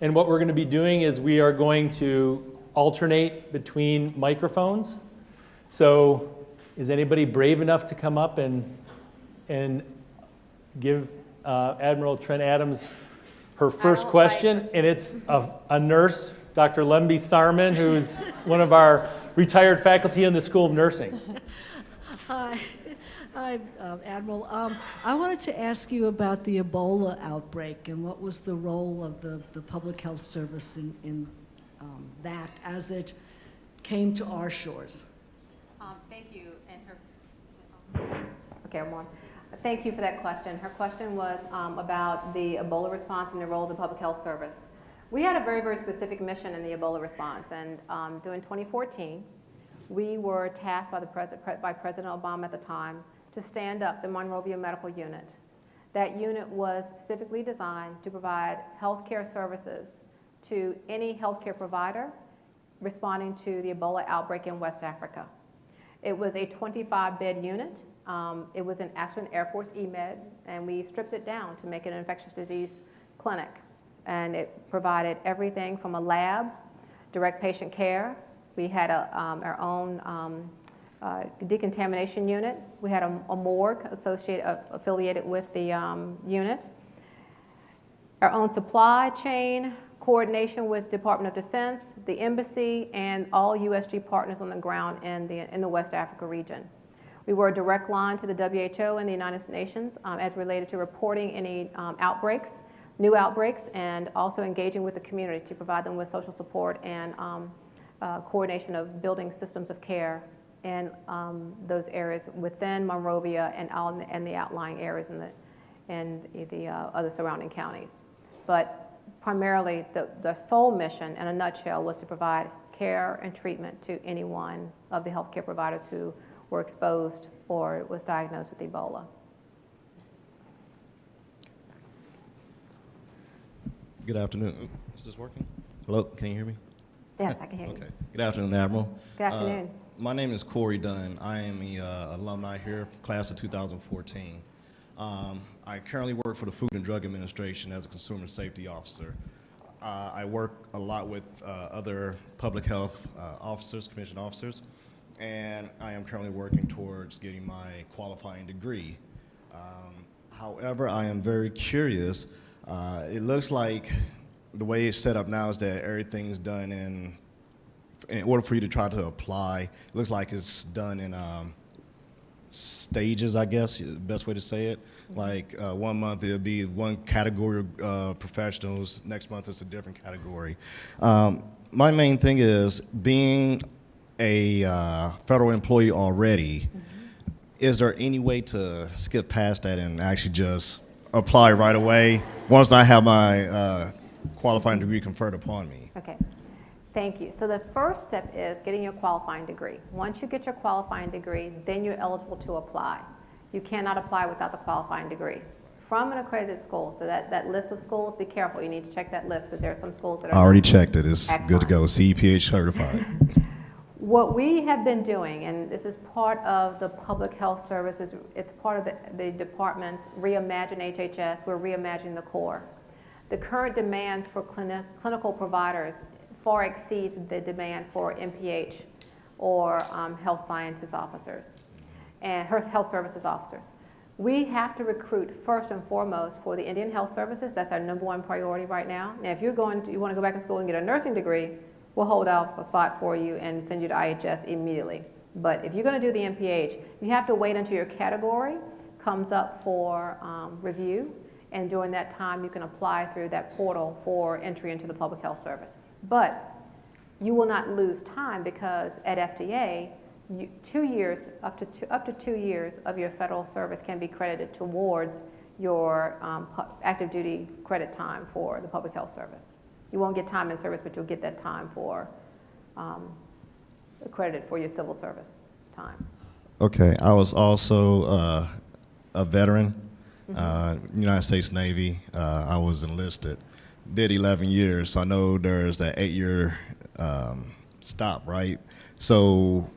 And what we're going to be doing is we are going to alternate between microphones. So is anybody brave enough to come up and give Admiral Trent-Adams her first question? And it's a nurse, Dr. Lemby Sarman, who's one of our retired faculty in the School of Nursing. Hi, Admiral. I wanted to ask you about the Ebola outbreak and what was the role of the Public Health Service in that as it came to our shores. Thank you. Okay, I'm on. Thank you for that question. Her question was about the Ebola response and the role of the Public Health Service. We had a very, very specific mission in the Ebola response, and during 2014, we were tasked by President Obama at the time to stand up the Monrovia Medical Unit. That unit was specifically designed to provide healthcare services to any healthcare provider responding to the Ebola outbreak in West Africa. It was a 25-bed unit. It was actually an Air Force EMED, and we stripped it down to make it an infectious disease clinic. And it provided everything from a lab, direct patient care. We had our own decontamination unit. We had a morgue affiliated with the unit. Our own supply chain, coordination with Department of Defense, the embassy, and all USG partners on the ground in the West Africa region. We were a direct line to the WHO and the United Nations as related to reporting any outbreaks, new outbreaks, and also engaging with the community to provide them with social support and coordination of building systems of care in those areas within Monrovia and the outlying areas and the other surrounding counties. But primarily, the sole mission, in a nutshell, was to provide care and treatment to any one of the healthcare providers who were exposed or was diagnosed with Ebola. Good afternoon. Is this working? Hello, can you hear me? Yes, I can hear you. Okay. Good afternoon, Admiral. Good afternoon. My name is Corey Dunn. I am an alumni here, class of 2014. I currently work for the Food and Drug Administration as a consumer safety officer. I work a lot with other public health officers, commissioned officers, and I am currently working towards getting my qualifying degree. However, I am very curious. It looks like the way it's set up now is that everything's done in order for you to try to apply, it looks like it's done in stages, I guess, the best way to say it. Like 1 month it'll be one category of professionals, next month it's a different category. My main thing is, being a federal employee already, is there any way to skip past that and actually just apply right away once I have my qualifying degree conferred upon me? Okay, thank you. So the first step is getting your qualifying degree. Once you get your qualifying degree, then you're eligible to apply. You cannot apply without the qualifying degree from an accredited school. So that list of schools, be careful. You need to check that list because there are some schools that are I already not. checked it. It's good to Excellent. go. CEPH certified. What we have been doing, and this is part of the public health services, it's part of the department's Reimagine HHS, we're reimagining the core. The current demands for clinical providers far exceeds the demand for MPH or health scientist officers and health services officers. We have to recruit first and foremost for the Indian Health Services. That's our #1 priority right now. Now, if you want to go back to school and get a nursing degree, we'll hold off a slot for you and send you to IHS immediately. But if you're going to do the MPH, you have to wait until your category comes up for review, and during that time you can apply through that portal for entry into the public health service. But you will not lose time because at FDA, 2 years, up to 2 years of your federal service can be credited towards your active duty credit time for the public health service. You won't get time in service, but you'll get that time for accredited for your civil service time. Okay, I was also a veteran, United States Navy. I was enlisted, did 11 years, so I know there's that 8-year stop, right? So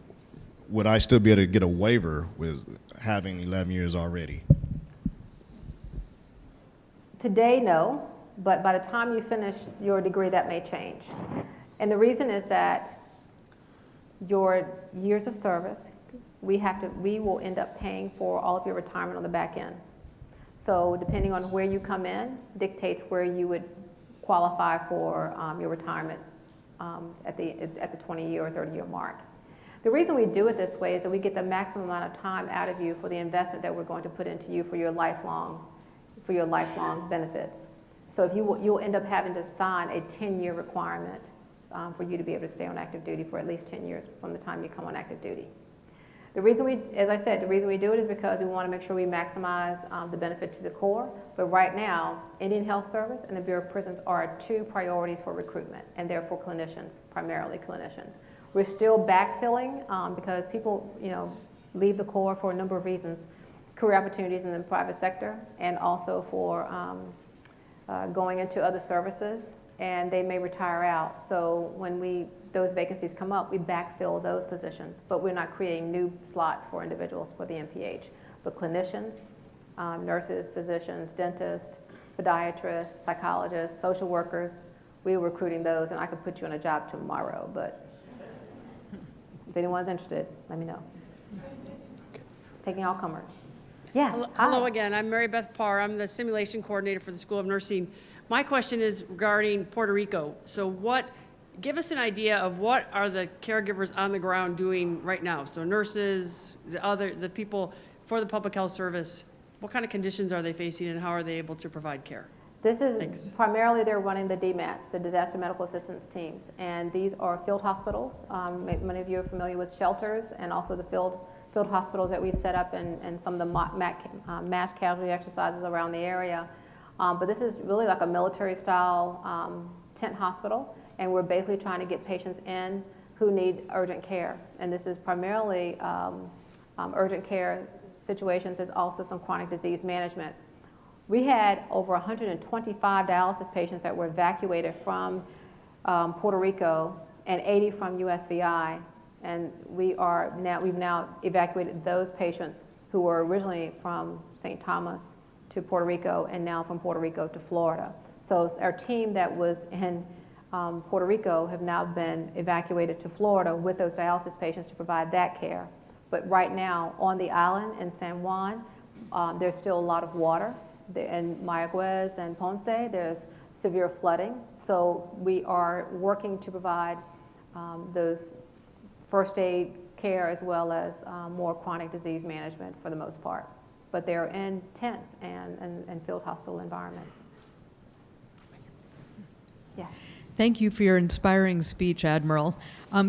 would I still be able to get a waiver with having 11 years already? Today, no, but by the time you finish your degree, that may change. And the reason is that your years of service, we will end up paying for all of your retirement on the back end. So depending on where you come in, dictates where you would qualify for your retirement at the 20-year or 30-year mark. The reason we do it this way is that we get the maximum amount of time out of you for the investment that we're going to put into you for your lifelong benefits. So if you'll end up having to sign a 10-year requirement for you to be able to stay on active duty for at least 10 years from the time you come on active duty. The reason as I said, the reason we do it is because we want to make sure we maximize the benefit to the core. But right now, Indian Health Service and the Bureau of Prisons are our 2 priorities for recruitment, and therefore clinicians, primarily clinicians. We're still backfilling because people, leave the Corps for a number of reasons, career opportunities in the private sector, and also for going into other services, and they may retire out. So when those vacancies come up, we backfill those positions, but we're not creating new slots for individuals for the MPH. But clinicians, nurses, physicians, dentists, podiatrists, psychologists, social workers, we're recruiting those, and I could put you on a job tomorrow, but if anyone's interested, let me know. Taking all comers. Yes. Hello hi. again. I'm Mary Beth Parr. I'm the simulation coordinator for the School of Nursing. My question is regarding Puerto Rico. So give us an idea of what are the caregivers on the ground doing right now? So nurses, the people for the public health service, what kind of conditions are they facing and how are they able to provide care? This is Thanks. primarily they're running the DMATs, the Disaster Medical Assistance Teams, and these are field hospitals. Many of you are familiar with shelters and also the field hospitals that we've set up and some of the mass casualty exercises around the area. But this is really like a military-style tent hospital, and we're basically trying to get patients in who need urgent care. And this is primarily urgent care situations, as also some chronic disease management. We had over 125 dialysis patients that were evacuated from Puerto Rico and 80 from USVI, and we've now evacuated those patients who were originally from St. Thomas to Puerto Rico and now from Puerto Rico to Florida. So our team that was in Puerto Rico have now been evacuated to Florida with those dialysis patients to provide that care. But right now on the island in San Juan, there's still a lot of water. In Mayaguez and Ponce, there's severe flooding. So we are working to provide those first aid care as well as more chronic disease management for the most part. But they're in tents and field hospital environments. Yes. Thank you for your inspiring speech, Admiral.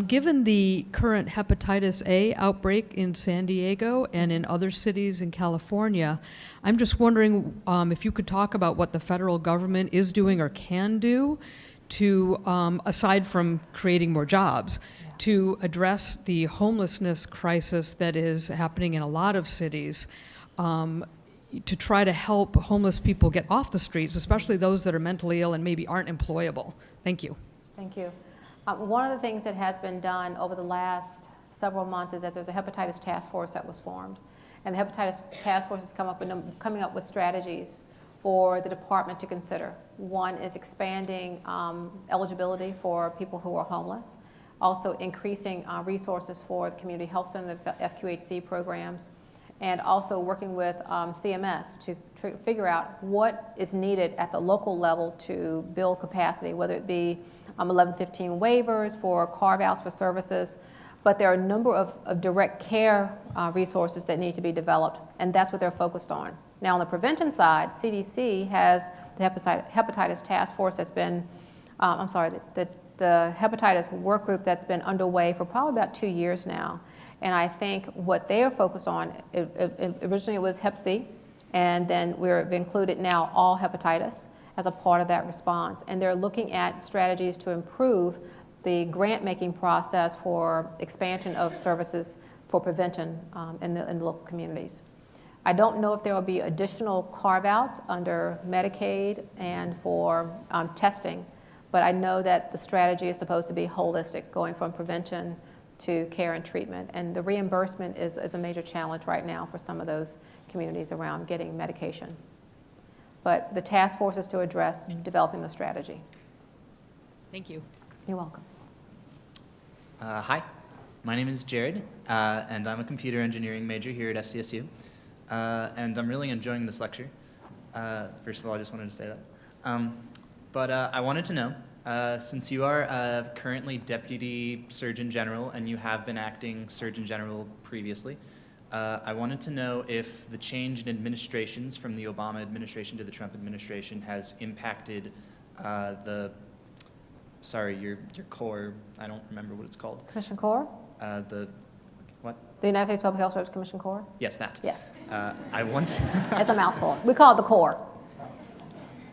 Given the current hepatitis A outbreak in San Diego and in other cities in California, I'm just wondering if you could talk about what the federal government is doing or can do to, aside from creating more jobs, to address the homelessness crisis that is happening in a lot of cities, to try to help homeless people get off the streets, especially those that are mentally ill and maybe aren't employable. Thank you. Thank you. One of the things that has been done over the last several months is that there's a hepatitis task force that was formed. And the hepatitis task force is coming up with strategies for the department to consider. One is expanding eligibility for people who are homeless, also increasing resources for the community health center, the FQHC programs, and also working with CMS to figure out what is needed at the local level to build capacity, whether it be 1115 waivers for carve-outs for services. But there are a number of direct care resources that need to be developed, and that's what they're focused on. Now, on the prevention side, CDC has the hepatitis task force that's been, the hepatitis work group that's been underway for probably about 2 years now. And I think what they are focused on, originally it was Hep C, and then we've included now all hepatitis as a part of that response. And they're looking at strategies to improve the grant-making process for expansion of services for prevention in the local communities. I don't know if there will be additional carve-outs under Medicaid and for testing, but I know that the strategy is supposed to be holistic, going from prevention to care and treatment. And the reimbursement is a major challenge right now for some of those communities around getting medication. But the task force is to address developing the strategy. Thank you. You're welcome. Hi, my name is Jared, and I'm a computer engineering major here at SCSU. And I'm really enjoying this lecture. First of all, I just wanted to say that. But I wanted to know, since you are currently Deputy Surgeon General and you have been acting Surgeon General previously, I wanted to know if the change in administrations from the Obama administration to the Trump administration has impacted your corps. I don't remember what it's called. Commission Corps? What? The United States Public Health Service Commission Corps? Yes, that. Yes. I want. It's a mouthful. We call it the Corps.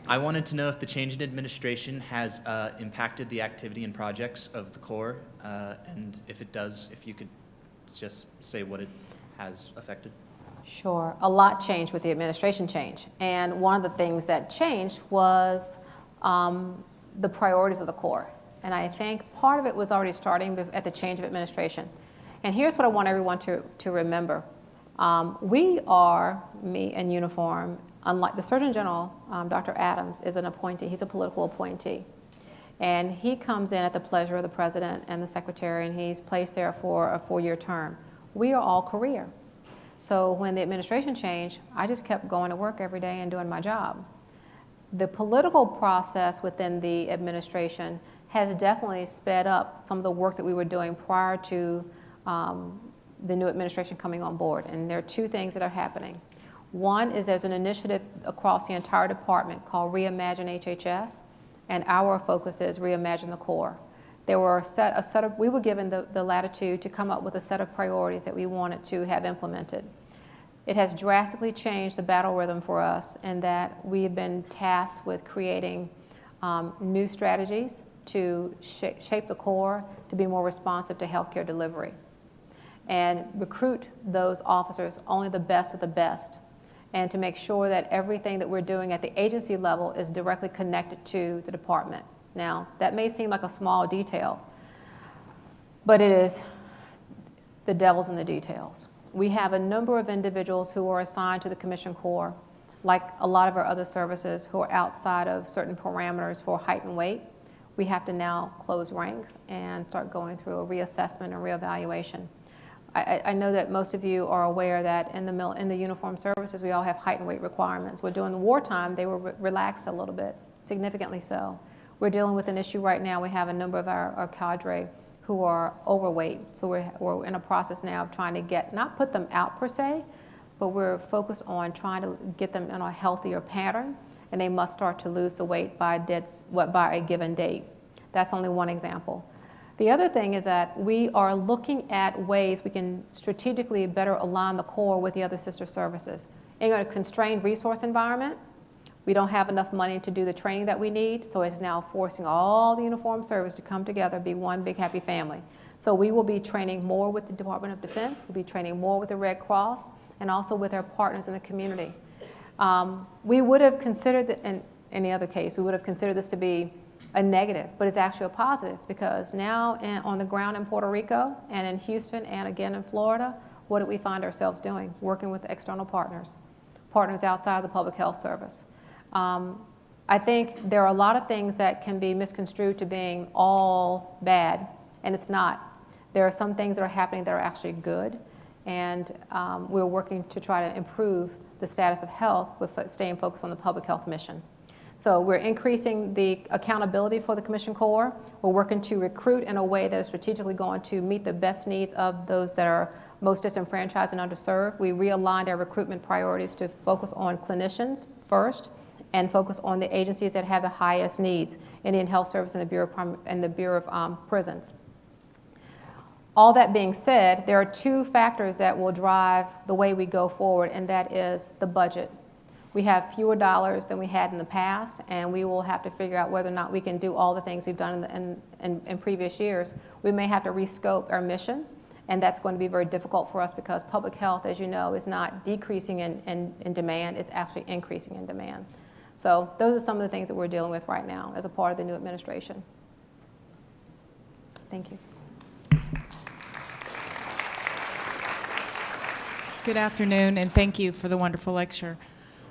I wanted to know if the change in administration has impacted the activity and projects of the Corps, and if it does, if you could just say what it has affected. Sure. A lot changed with the administration change. And one of the things that changed was the priorities of the Corps. And I think part of it was already starting at the change of administration. And here's what I want everyone to remember. We are, me in uniform, unlike the Surgeon General, Dr. Adams, is an appointee. He's a political appointee. And he comes in at the pleasure of the President and the Secretary, and he's placed there for a 4-year term. We are all career. So when the administration changed, I just kept going to work every day and doing my job. The political process within the administration has definitely sped up some of the work that we were doing prior to the new administration coming on board. And there are 2 things that are happening. One is there's an initiative across the entire department called Reimagine HHS, and our focus is Reimagine the Corps. There were we were given the latitude to come up with a set of priorities that we wanted to have implemented. It has drastically changed the battle rhythm for us in that we have been tasked with creating new strategies to shape the Corps to be more responsive to healthcare delivery and recruit those officers, only the best of the best, and to make sure that everything that we're doing at the agency level is directly connected to the department. Now, that may seem like a small detail, but it is the devil's in the details. We have a number of individuals who are assigned to the Commission Corps, like a lot of our other services, who are outside of certain parameters for height and weight. We have to now close ranks and start going through a reassessment and reevaluation. I know that most of you are aware that in the uniformed services, we all have height and weight requirements. Well, during the wartime, they were relaxed a little bit, significantly so. We're dealing with an issue right now. We have a number of our cadre who are overweight. So we're in a process now of trying to not put them out per se, but we're focused on trying to get them in a healthier pattern, and they must start to lose the weight by a given date. That's only one example. The other thing is that we are looking at ways we can strategically better align the Corps with the other sister services. In a constrained resource environment, we don't have enough money to do the training that we need, so it's now forcing all the uniformed service to come together, be one big happy family. So we will be training more with the Department of Defense, we'll be training more with the Red Cross, and also with our partners in the community. We would have considered, in any other case, we would have considered this to be a negative, but it's actually a positive, because now on the ground in Puerto Rico and in Houston and again in Florida, what do we find ourselves doing? Working with external partners outside of the public health service. I think there are a lot of things that can be misconstrued to being all bad, and it's not. There are some things that are happening that are actually good, and we're working to try to improve the status of health with staying focused on the public health mission. So we're increasing the accountability for the Commission Corps. We're working to recruit in a way that is strategically going to meet the best needs of those that are most disenfranchised and underserved. We realigned our recruitment priorities to focus on clinicians first and focus on the agencies that have the highest needs, Indian Health Service and the Bureau of Prisons. All that being said, there are two factors that will drive the way we go forward, and that is the budget. We have fewer dollars than we had in the past, and we will have to figure out whether or not we can do all the things we've done in previous years. We may have to rescope our mission, and that's going to be very difficult for us because public health, as you know, is not decreasing in demand, it's actually increasing in demand. So those are some of the things that we're dealing with right now as a part of the new administration. Thank you. Good afternoon, and thank you for the wonderful lecture.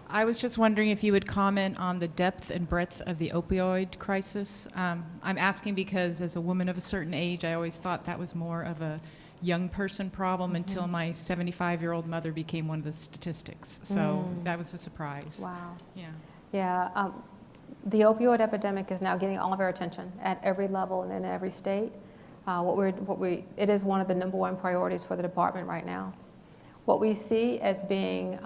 I was just wondering if you would comment on the depth and breadth of the opioid crisis. I'm asking because as a woman of a certain age, I always thought that was more of a young person problem until my 75-year-old mother became one of the statistics. So that was a surprise. Wow. Yeah. Yeah. The opioid epidemic is now getting all of our attention at every level and in every state. It is one of the #1 priorities for the department right now. What we see as being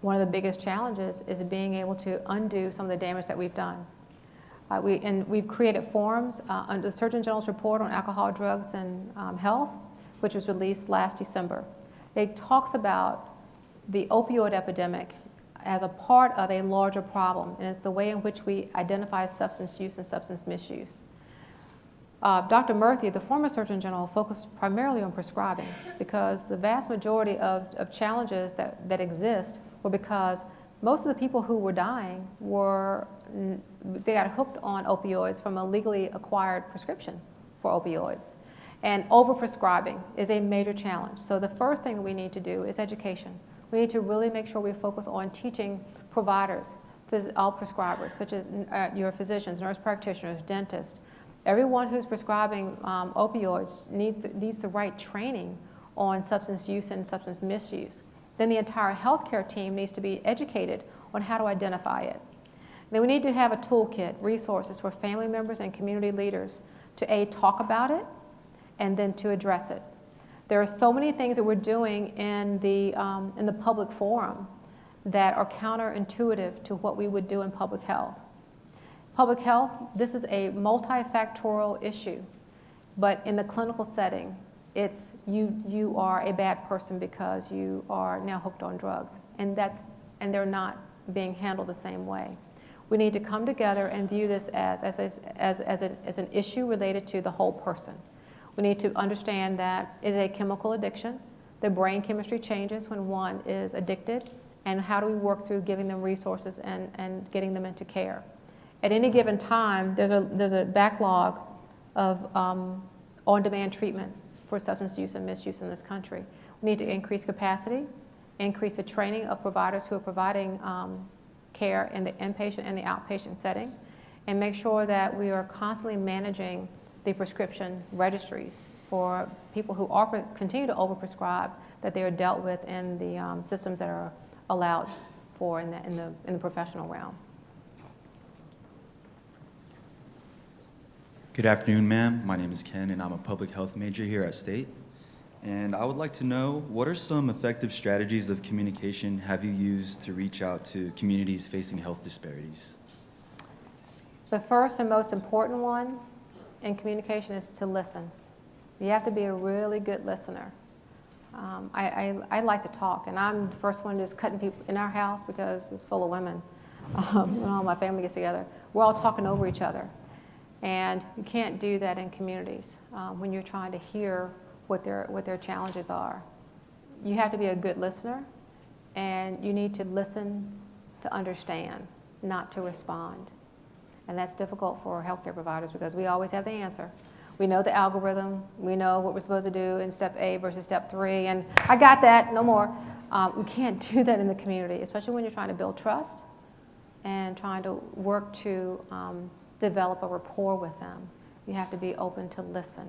one of the biggest challenges is being able to undo some of the damage that we've done. We've created forums under the Surgeon General's report on alcohol, drugs, and health, which was released last December. It talks about the opioid epidemic as a part of a larger problem, and it's the way in which we identify substance use and substance misuse. Dr. Murthy, the former Surgeon General, focused primarily on prescribing because the vast majority of challenges that exist were because most of the people who were dying they got hooked on opioids from a legally acquired prescription for opioids. And overprescribing is a major challenge. So the first thing we need to do is education. We need to really make sure we focus on teaching providers, all prescribers, such as your physicians, nurse practitioners, dentists. Everyone who's prescribing opioids needs the right training on substance use and substance misuse. Then the entire healthcare team needs to be educated on how to identify it. Then we need to have a toolkit, resources for family members and community leaders to talk about it and then to address it. There are so many things that we're doing in the public forum that are counterintuitive to what we would do in public health. Public health, this is a multifactorial issue, but in the clinical setting, it's you are a bad person because you are now hooked on drugs, and they're not being handled the same way. We need to come together and view this as an issue related to the whole person. We need to understand that it is a chemical addiction. The brain chemistry changes when one is addicted, and how do we work through giving them resources and getting them into care. At any given time, there's a backlog of on-demand treatment for substance use and misuse in this country. We need to increase capacity, increase the training of providers who are providing care in the inpatient and the outpatient setting, and make sure that we are constantly managing the prescription registries for people who continue to overprescribe, that they are dealt with in the systems that are allowed for in the professional realm. Good afternoon, ma'am. My name is Ken, and I'm a public health major here at State. And I would like to know, what are some effective strategies of communication have you used to reach out to communities facing health disparities? The first and most important one in communication is to listen. You have to be a really good listener. I like to talk, and I'm the first one just cutting people in our house because it's full of women. When all my family gets together, we're all talking over each other. And you can't do that in communities when you're trying to hear what their challenges are. You have to be a good listener, and you need to listen to understand, not to respond. And that's difficult for healthcare providers because we always have the answer. We know the algorithm, we know what we're supposed to do in step A versus step 3, and I got that, no more. We can't do that in the community, especially when you're trying to build trust and trying to work to develop a rapport with them. You have to be open to listen.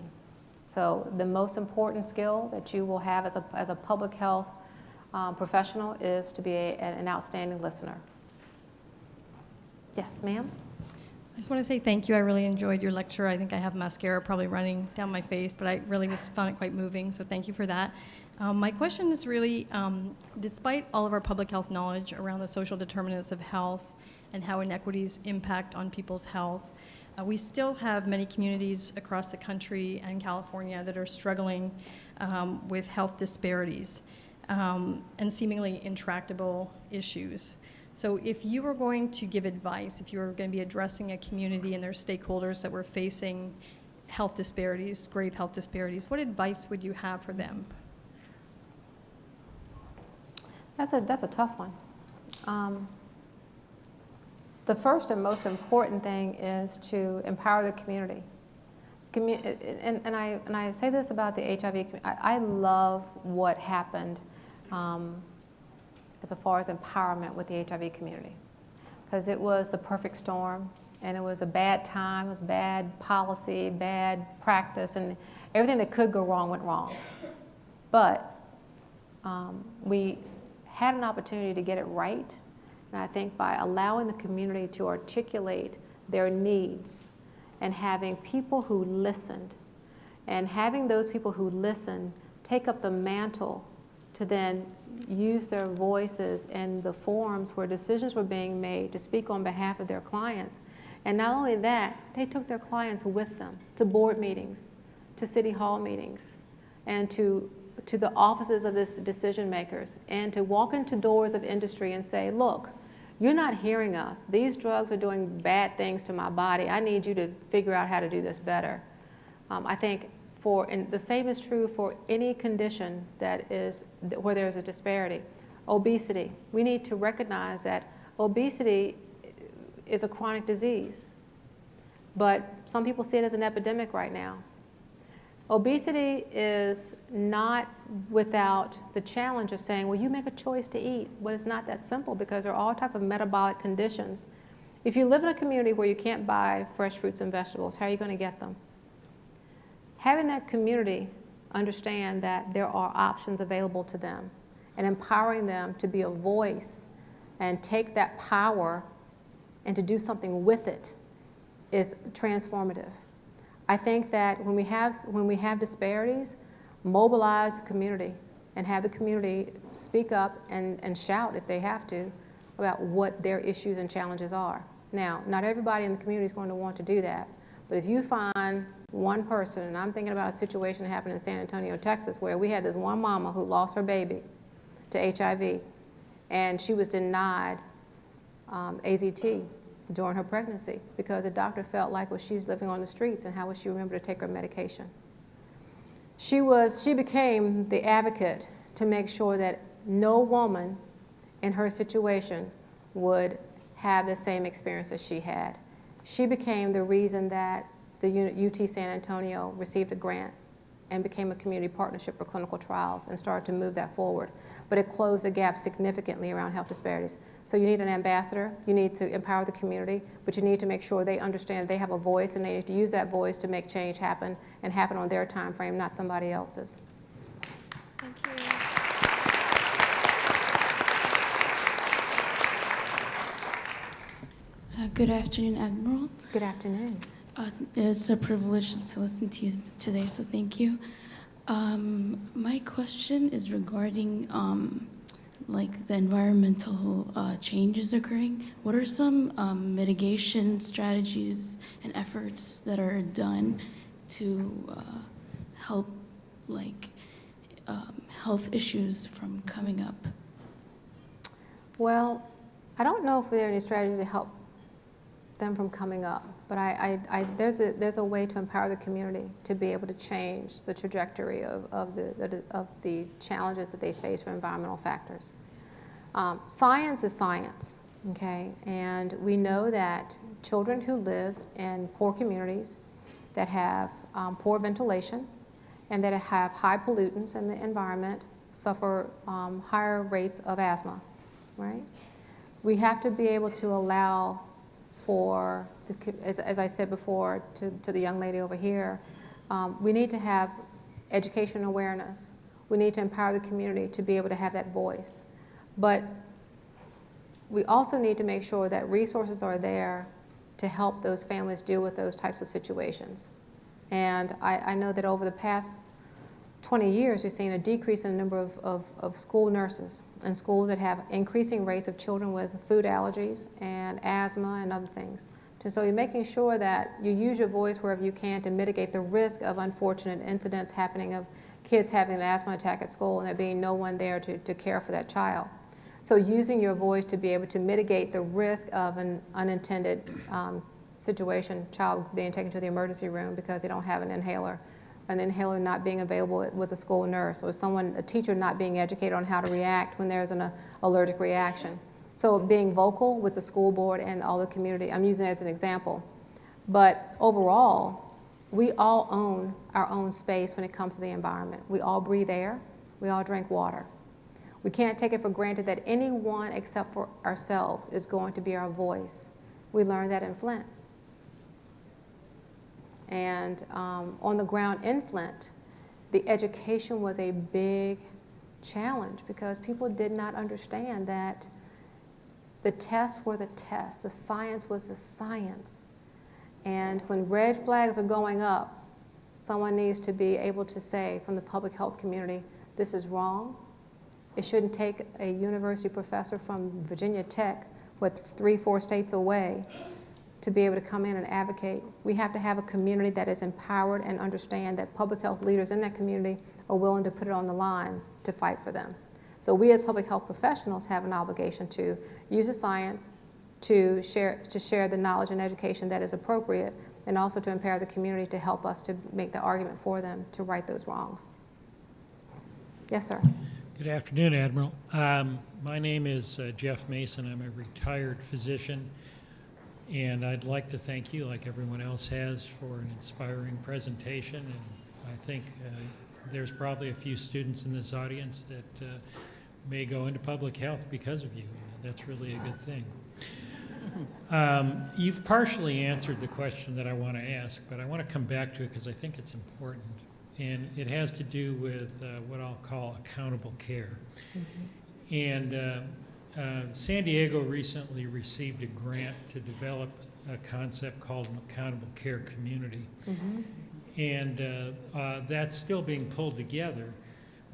So the most important skill that you will have as a public health professional is to be an outstanding listener. Yes, ma'am? I just want to say thank you. I really enjoyed your lecture. I think I have mascara probably running down my face, but I really found it quite moving, so thank you for that. My question is really, despite all of our public health knowledge around the social determinants of health and how inequities impact on people's health, we still have many communities across the country and California that are struggling with health disparities and seemingly intractable issues. So if you were going to give advice, if you were going to be addressing a community and their stakeholders that were facing health disparities, grave health disparities, what advice would you have for them? That's a tough one. The first and most important thing is to empower the community. And I say this about the HIV community. I love what happened as far as empowerment with the HIV community, because it was the perfect storm, and it was a bad time, it was bad policy, bad practice, and everything that could go wrong went wrong. But we had an opportunity to get it right, and I think by allowing the community to articulate their needs and having people who listened, and having those people who listened take up the mantle to then use their voices in the forums where decisions were being made to speak on behalf of their clients. And not only that, they took their clients with them to board meetings, to city hall meetings, and to the offices of this decision makers, and to walk into doors of industry and say, look, you're not hearing us. These drugs are doing bad things to my body. I need you to figure out how to do this better. I think and the same is true for any condition where there's a disparity. Obesity. We need to recognize that obesity is a chronic disease, but some people see it as an epidemic right now. Obesity is not without the challenge of saying, well, you make a choice to eat. But it's not that simple, because there are all types of metabolic conditions. If you live in a community where you can't buy fresh fruits and vegetables, how are you going to get them? Having that community understand that there are options available to them, and empowering them to be a voice and take that power and to do something with it is transformative. I think that when we have disparities, mobilize the community and have the community speak up and shout if they have to about what their issues and challenges are. Now, not everybody in the community is going to want to do that, but if you find one person, and I'm thinking about a situation that happened in San Antonio, Texas, where we had this one mama who lost her baby to HIV, and she was denied AZT during her pregnancy because the doctor felt like, well, she's living on the streets, and how would she remember to take her medication? She became the advocate to make sure that no woman in her situation would have the same experience as she had. She became the reason that the UT San Antonio received a grant and became a community partnership for clinical trials and started to move that forward. But it closed the gap significantly around health disparities. So you need an ambassador, you need to empower the community, but you need to make sure they understand they have a voice and they need to use that voice to make change happen and happen on their time frame, not somebody else's. Thank you. Good afternoon, Admiral. Good afternoon. It's a privilege to listen to you today, so thank you. My question is regarding like the environmental changes occurring. What are some mitigation strategies and efforts that are done to help like health issues from coming up? Well, I don't know if there are any strategies to help them from coming up, but there's a way to empower the community to be able to change the trajectory of the challenges that they face from environmental factors. Science is science, okay? And we know that children who live in poor communities that have poor ventilation and that have high pollutants in the environment suffer higher rates of asthma, right? We have to be able to allow for, as I said before to the young lady over here, we need to have education awareness. We need to empower the community to be able to have that voice. But we also need to make sure that resources are there to help those families deal with those types of situations. And I know that over the past 20 years, we've seen a decrease in the number of school nurses in schools that have increasing rates of children with food allergies and asthma and other things. So you're making sure that you use your voice wherever you can to mitigate the risk of unfortunate incidents happening of kids having an asthma attack at school and there being no one there to care for that child. So using your voice to be able to mitigate the risk of an unintended situation, child being taken to the emergency room because they don't have an inhaler not being available with a school nurse, or a teacher not being educated on how to react when there's an allergic reaction. So being vocal with the school board and all the community, I'm using it as an example. But overall, we all own our own space when it comes to the environment. We all breathe air, we all drink water. We can't take it for granted that anyone except for ourselves is going to be our voice. We learned that in Flint. And on the ground in Flint, the education was a big challenge because people did not understand that the tests were the tests, the science was the science. And when red flags are going up, someone needs to be able to say from the public health community, this is wrong. It shouldn't take a university professor from Virginia Tech, 3-4 states away, to be able to come in and advocate. We have to have a community that is empowered and understand that public health leaders in that community are willing to put it on the line to fight for them. So we as public health professionals have an obligation to use the science to share the knowledge and education that is appropriate, and also to empower the community to help us to make the argument for them to right those wrongs. Yes, sir. Good afternoon, Admiral. My name is Jeff Mason. I'm a retired physician. And I'd like to thank you, like everyone else has, for an inspiring presentation. And I think there's probably a few students in this audience that may go into public health because of you. That's really a good thing. You've partially answered the question that I want to ask, but I want to come back to it because I think it's important. And it has to do with what I'll call accountable care. Mm-hmm. And San Diego recently received a grant to develop a concept called an accountable care community. Mm-hmm. And that's still being pulled together.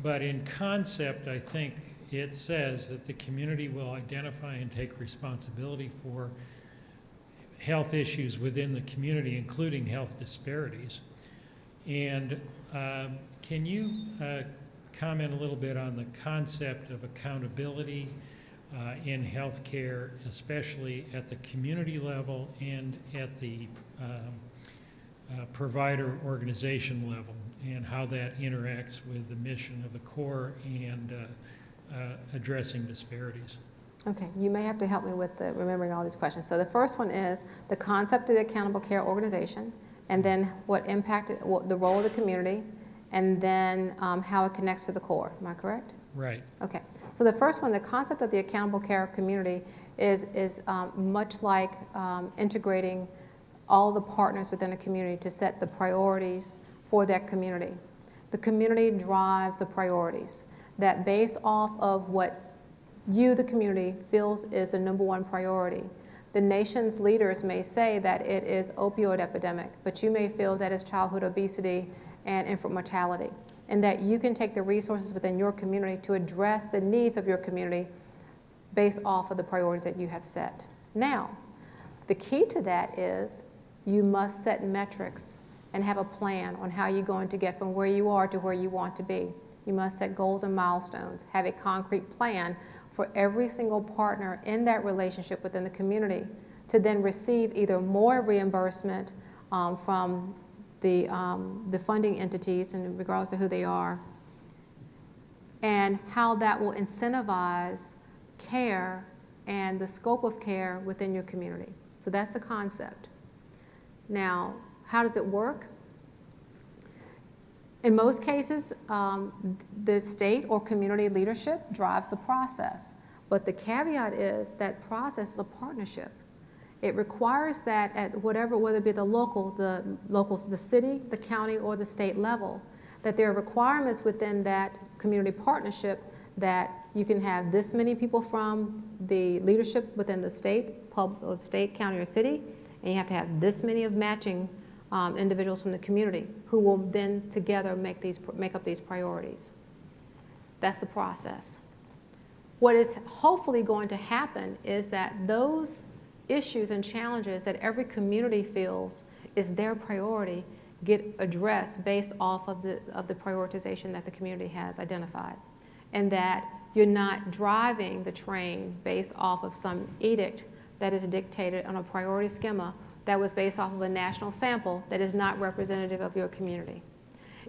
But in concept, I think it says that the community will identify and take responsibility for health issues within the community, including health disparities. And can you comment a little bit on the concept of accountability in healthcare, especially at the community level and at the provider organization level, and how that interacts with the mission of the Corps and addressing disparities? Okay, you may have to help me with remembering all these questions. So the first one is the concept of the accountable care organization, and then what impacted the role of the community, and then how it connects to the core. Am I correct? Right. Okay. So the first one, the concept of the accountable care community is much like integrating all the partners within a community to set the priorities for that community. The community drives the priorities that based off of what you, the community, feels is the #1 priority. The nation's leaders may say that it is opioid epidemic, but you may feel that it's childhood obesity and infant mortality, and that you can take the resources within your community to address the needs of your community based off of the priorities that you have set. Now, the key to that is you must set metrics and have a plan on how you're going to get from where you are to where you want to be. You must set goals and milestones, have a concrete plan for every single partner in that relationship within the community to then receive either more reimbursement from the funding entities, and regardless of who they are, and how that will incentivize care and the scope of care within your community. So that's the concept. Now, how does it work? In most cases, the state or community leadership drives the process, but the caveat is that process is a partnership. It requires that at whether it be the city, the county, or the state level, that there are requirements within that community partnership that you can have this many people from the leadership within the state, county, or city, and you have to have this many of matching individuals from the community who will then together make up these priorities. That's the process. What is hopefully going to happen is that those issues and challenges that every community feels is their priority get addressed based off of the prioritization that the community has identified, and that you're not driving the train based off of some edict that is dictated on a priority schema that was based off of a national sample that is not representative of your community.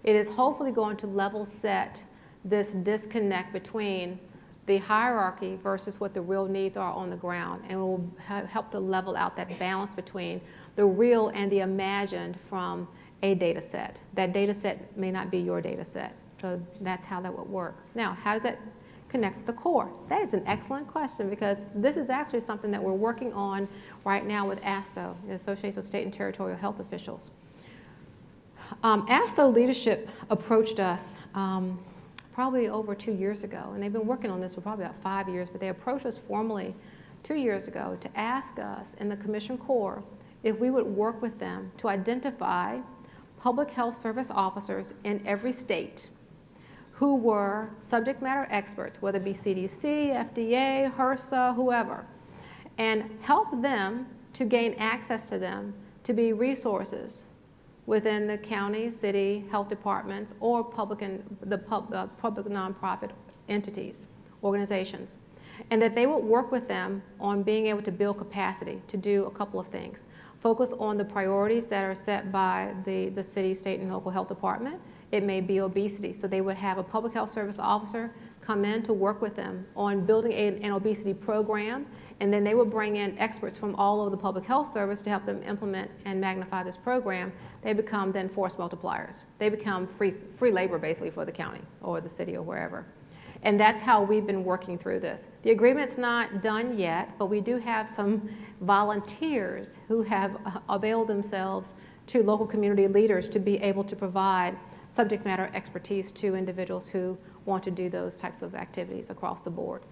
It is hopefully going to level set this disconnect between the hierarchy versus what the real needs are on the ground, and will help to level out that balance between the real and the imagined from a data set. That data set may not be your data set. So that's how that would work. Now, how does that connect with the core? That is an excellent question, because this is actually something that we're working on right now with ASTO, the Association of State and Territorial Health Officials. ASTO leadership approached us probably over 2 years ago, and they've been working on this for probably about 5 years, but they approached us formally 2 years ago to ask us in the Commission Corps if we would work with them to identify public health service officers in every state who were subject matter experts, whether it be CDC, FDA, HRSA, whoever, and help them to gain access to them to be resources within the county, city, health departments, or public nonprofit entities, organizations, and that they would work with them on being able to build capacity to do a couple of things. Focus on the priorities that are set by the city, state, and local health department. It may be obesity, so they would have a public health service officer come in to work with them on building an obesity program, and then they would bring in experts from all over the public health service to help them implement and magnify this program. They become then force multipliers. They become free labor basically for the county or the city or wherever. And that's how we've been working through this. The agreement's not done yet, but we do have some volunteers who have availed themselves to local community leaders to be able to provide subject matter expertise to individuals who want to do those types of activities across the board.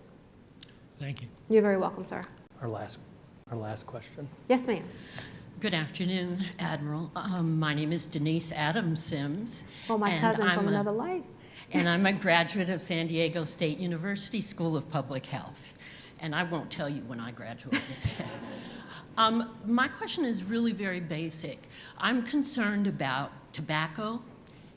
Thank you. You're very welcome, sir. Our last question. Yes, ma'am. Good afternoon, Admiral. My name is Denise Adams Sims. Well, my cousin from another life. And I'm a graduate of San Diego State University School of Public Health. And I won't tell you when I graduated. My question is really very basic. I'm concerned about tobacco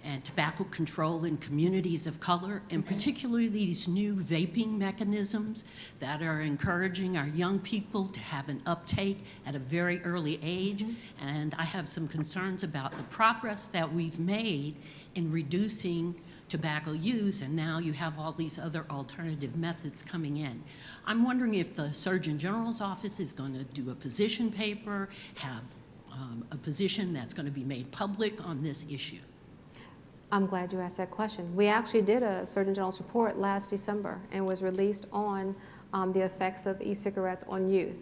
and tobacco control in communities of color, and particularly these new vaping mechanisms that are encouraging our young people to have an uptake at a very early age. And I have some concerns about the progress that we've made in reducing tobacco use, and now you have all these other alternative methods coming in. I'm wondering if the Surgeon General's office is going to do a position paper, have a position that's going to be made public on this issue. I'm glad you asked that question. We actually did a Surgeon General's report last December and was released on the effects of e-cigarettes on youth.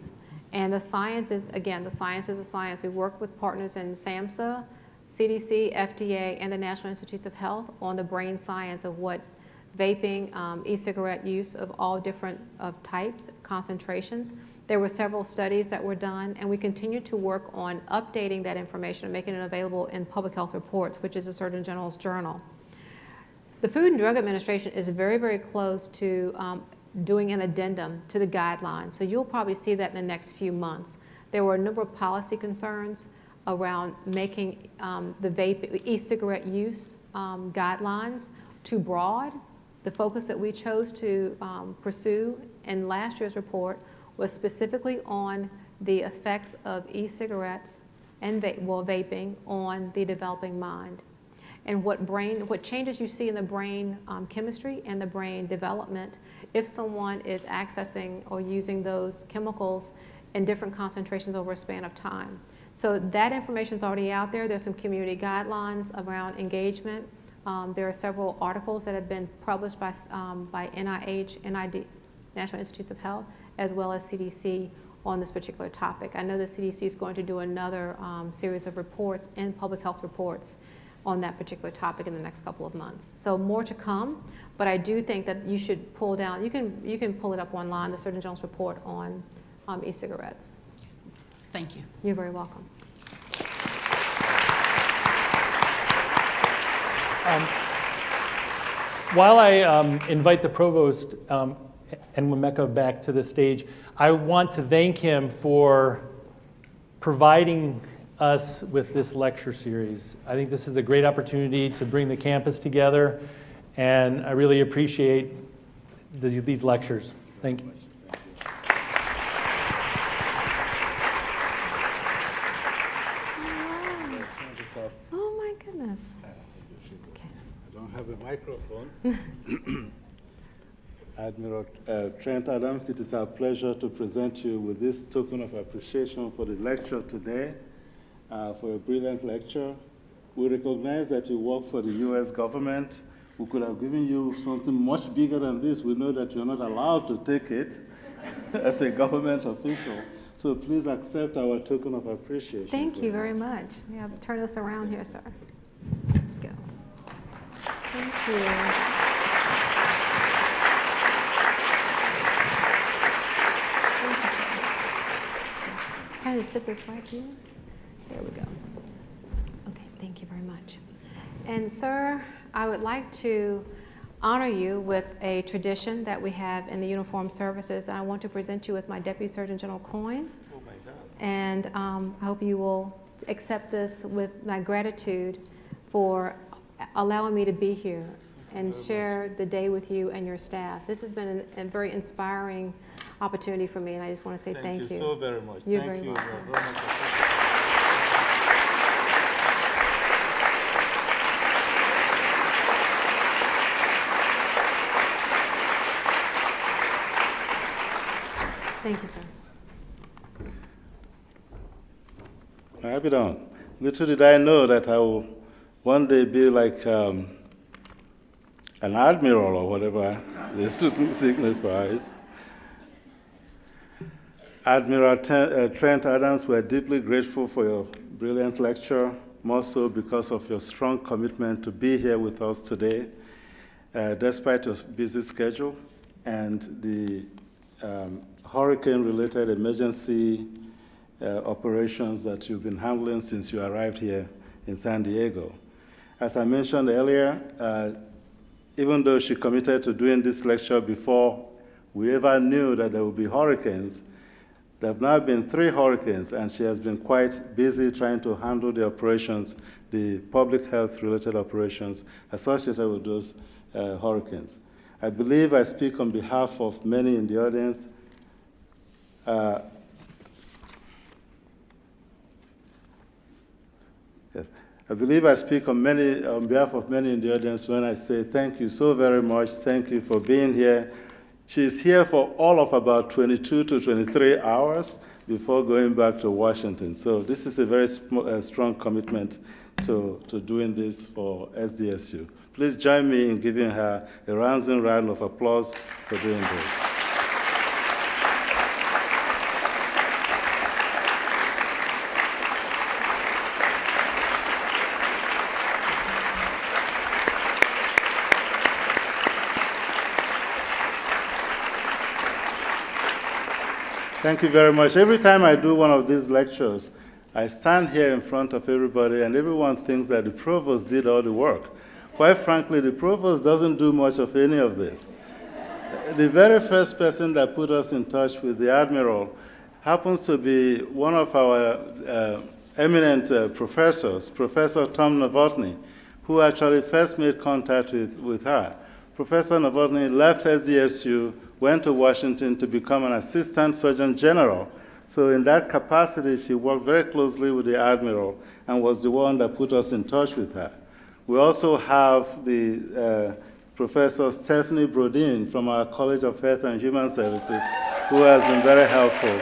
And the science is, again, the science is a science. We worked with partners in SAMHSA, CDC, FDA, and the National Institutes of Health on the brain science of what vaping, e-cigarette use of all different types, concentrations. There were several studies that were done, and we continue to work on updating that information and making it available in Public Health Reports, which is the Surgeon General's journal. The Food and Drug Administration is very, very close to doing an addendum to the guidelines, so you'll probably see that in the next few months. There were a number of policy concerns around making the e-cigarette use guidelines too broad. The focus that we chose to pursue in last year's report was specifically on the effects of e-cigarettes and vaping on the developing mind, and what changes you see in the brain chemistry and the brain development if someone is accessing or using those chemicals in different concentrations over a span of time. So that information is already out there. There's some community guidelines around engagement. There are several articles that have been published by NIH, NID, National Institutes of Health, as well as CDC on this particular topic. I know the CDC is going to do another series of reports in Public Health Reports on that particular topic in the next couple of months. So more to come, but I do think that you should pull down, you can pull it up online, the Surgeon General's report on e-cigarettes. Thank you. You're very welcome. While I invite the Provost and Wemeka back to the stage, I want to thank him for providing us with this lecture series. I think this is a great opportunity to bring the campus together, and I really appreciate these lectures. Thank you. Oh my goodness. Okay. I don't have a microphone. Admiral Trent-Adams, it is our pleasure to present you with this token of appreciation for the lecture today, for a brilliant lecture. We recognize that you work for the U.S. government. We could have given you something much bigger than this. We know that you're not allowed to take it as a government official. So please accept our token of appreciation. Thank you very much. We have to turn this around here, sir. Go. Thank you. Kind of sit this right here. There we go. Okay, thank you very much. And sir, I would like to honor you with a tradition that we have in the uniformed services. I want to present you with my Deputy Surgeon General coin. Oh my God. And I hope you will accept this with my gratitude for allowing me to be here and share the day with you and your staff. This has been a very inspiring opportunity for me, and I just want to say thank you. Thank you so very much. You're Thank very you welcome. very much. Thank you, sir. Happy down. Little did I know that I will one day be like an admiral or whatever this signifies. Admiral Trent-Adams, we're deeply grateful for your brilliant lecture, more so because of your strong commitment to be here with us today, despite your busy schedule and the hurricane-related emergency operations that you've been handling since you arrived here in San Diego. As I mentioned earlier, even though she committed to doing this lecture before we ever knew that there would be hurricanes, there have now been 3 hurricanes, and she has been quite busy trying to handle the operations, the public health-related operations associated with those hurricanes. I believe I speak on behalf of many in the audience. Yes, I believe I speak on behalf of many in the audience when I say thank you so very much. Thank you for being here. She's here for all of about 22 to 23 hours before going back to Washington. So this is a very strong commitment to doing this for SDSU. Please join me in giving her a rousing round of applause for doing this. Thank you very much. Every time I do one of these lectures, I stand here in front of everybody, and everyone thinks that the provost did all the work. Quite frankly, the provost doesn't do much of any of this. The very first person that put us in touch with the Admiral happens to be one of our eminent professors, Professor Tom Novotny, who actually first made contact with her. Professor Novotny left SDSU, went to Washington to become an assistant surgeon general. So in that capacity, she worked very closely with the Admiral and was the one that put us in touch with her. We also have the Professor Stephanie Brodin from our College of Health and Human Services, who has been very helpful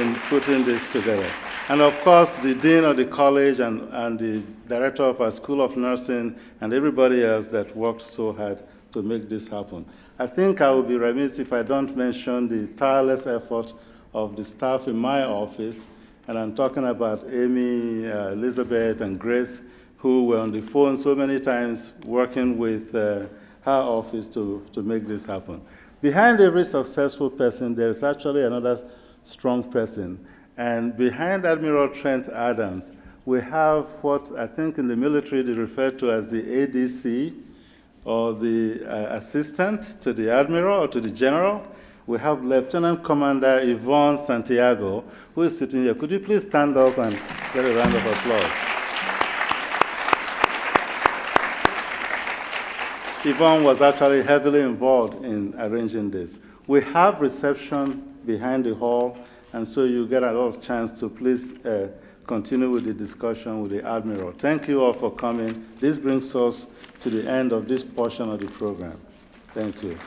in putting this together. And of course, the Dean of the college and the Director of our School of Nursing and everybody else that worked so hard to make this happen. I think I would be remiss if I don't mention the tireless effort of the staff in my office, and I'm talking about Amy, Elizabeth, and Grace, who were on the phone so many times working with her office to make this happen. Behind every successful person, there is actually another strong person. And behind Admiral Trent-Adams, we have what I think in the military they refer to as the ADC, or the assistant to the Admiral or to the General. We have Lieutenant Commander Yvonne Santiago, who is sitting here. Could you please stand up and get a round of applause? Yvonne was actually heavily involved in arranging this. We have reception behind the hall, and so you get a lot of chance to please continue with the discussion with the Admiral. Thank you all for coming. This brings us to the end of this portion of the program. Thank you.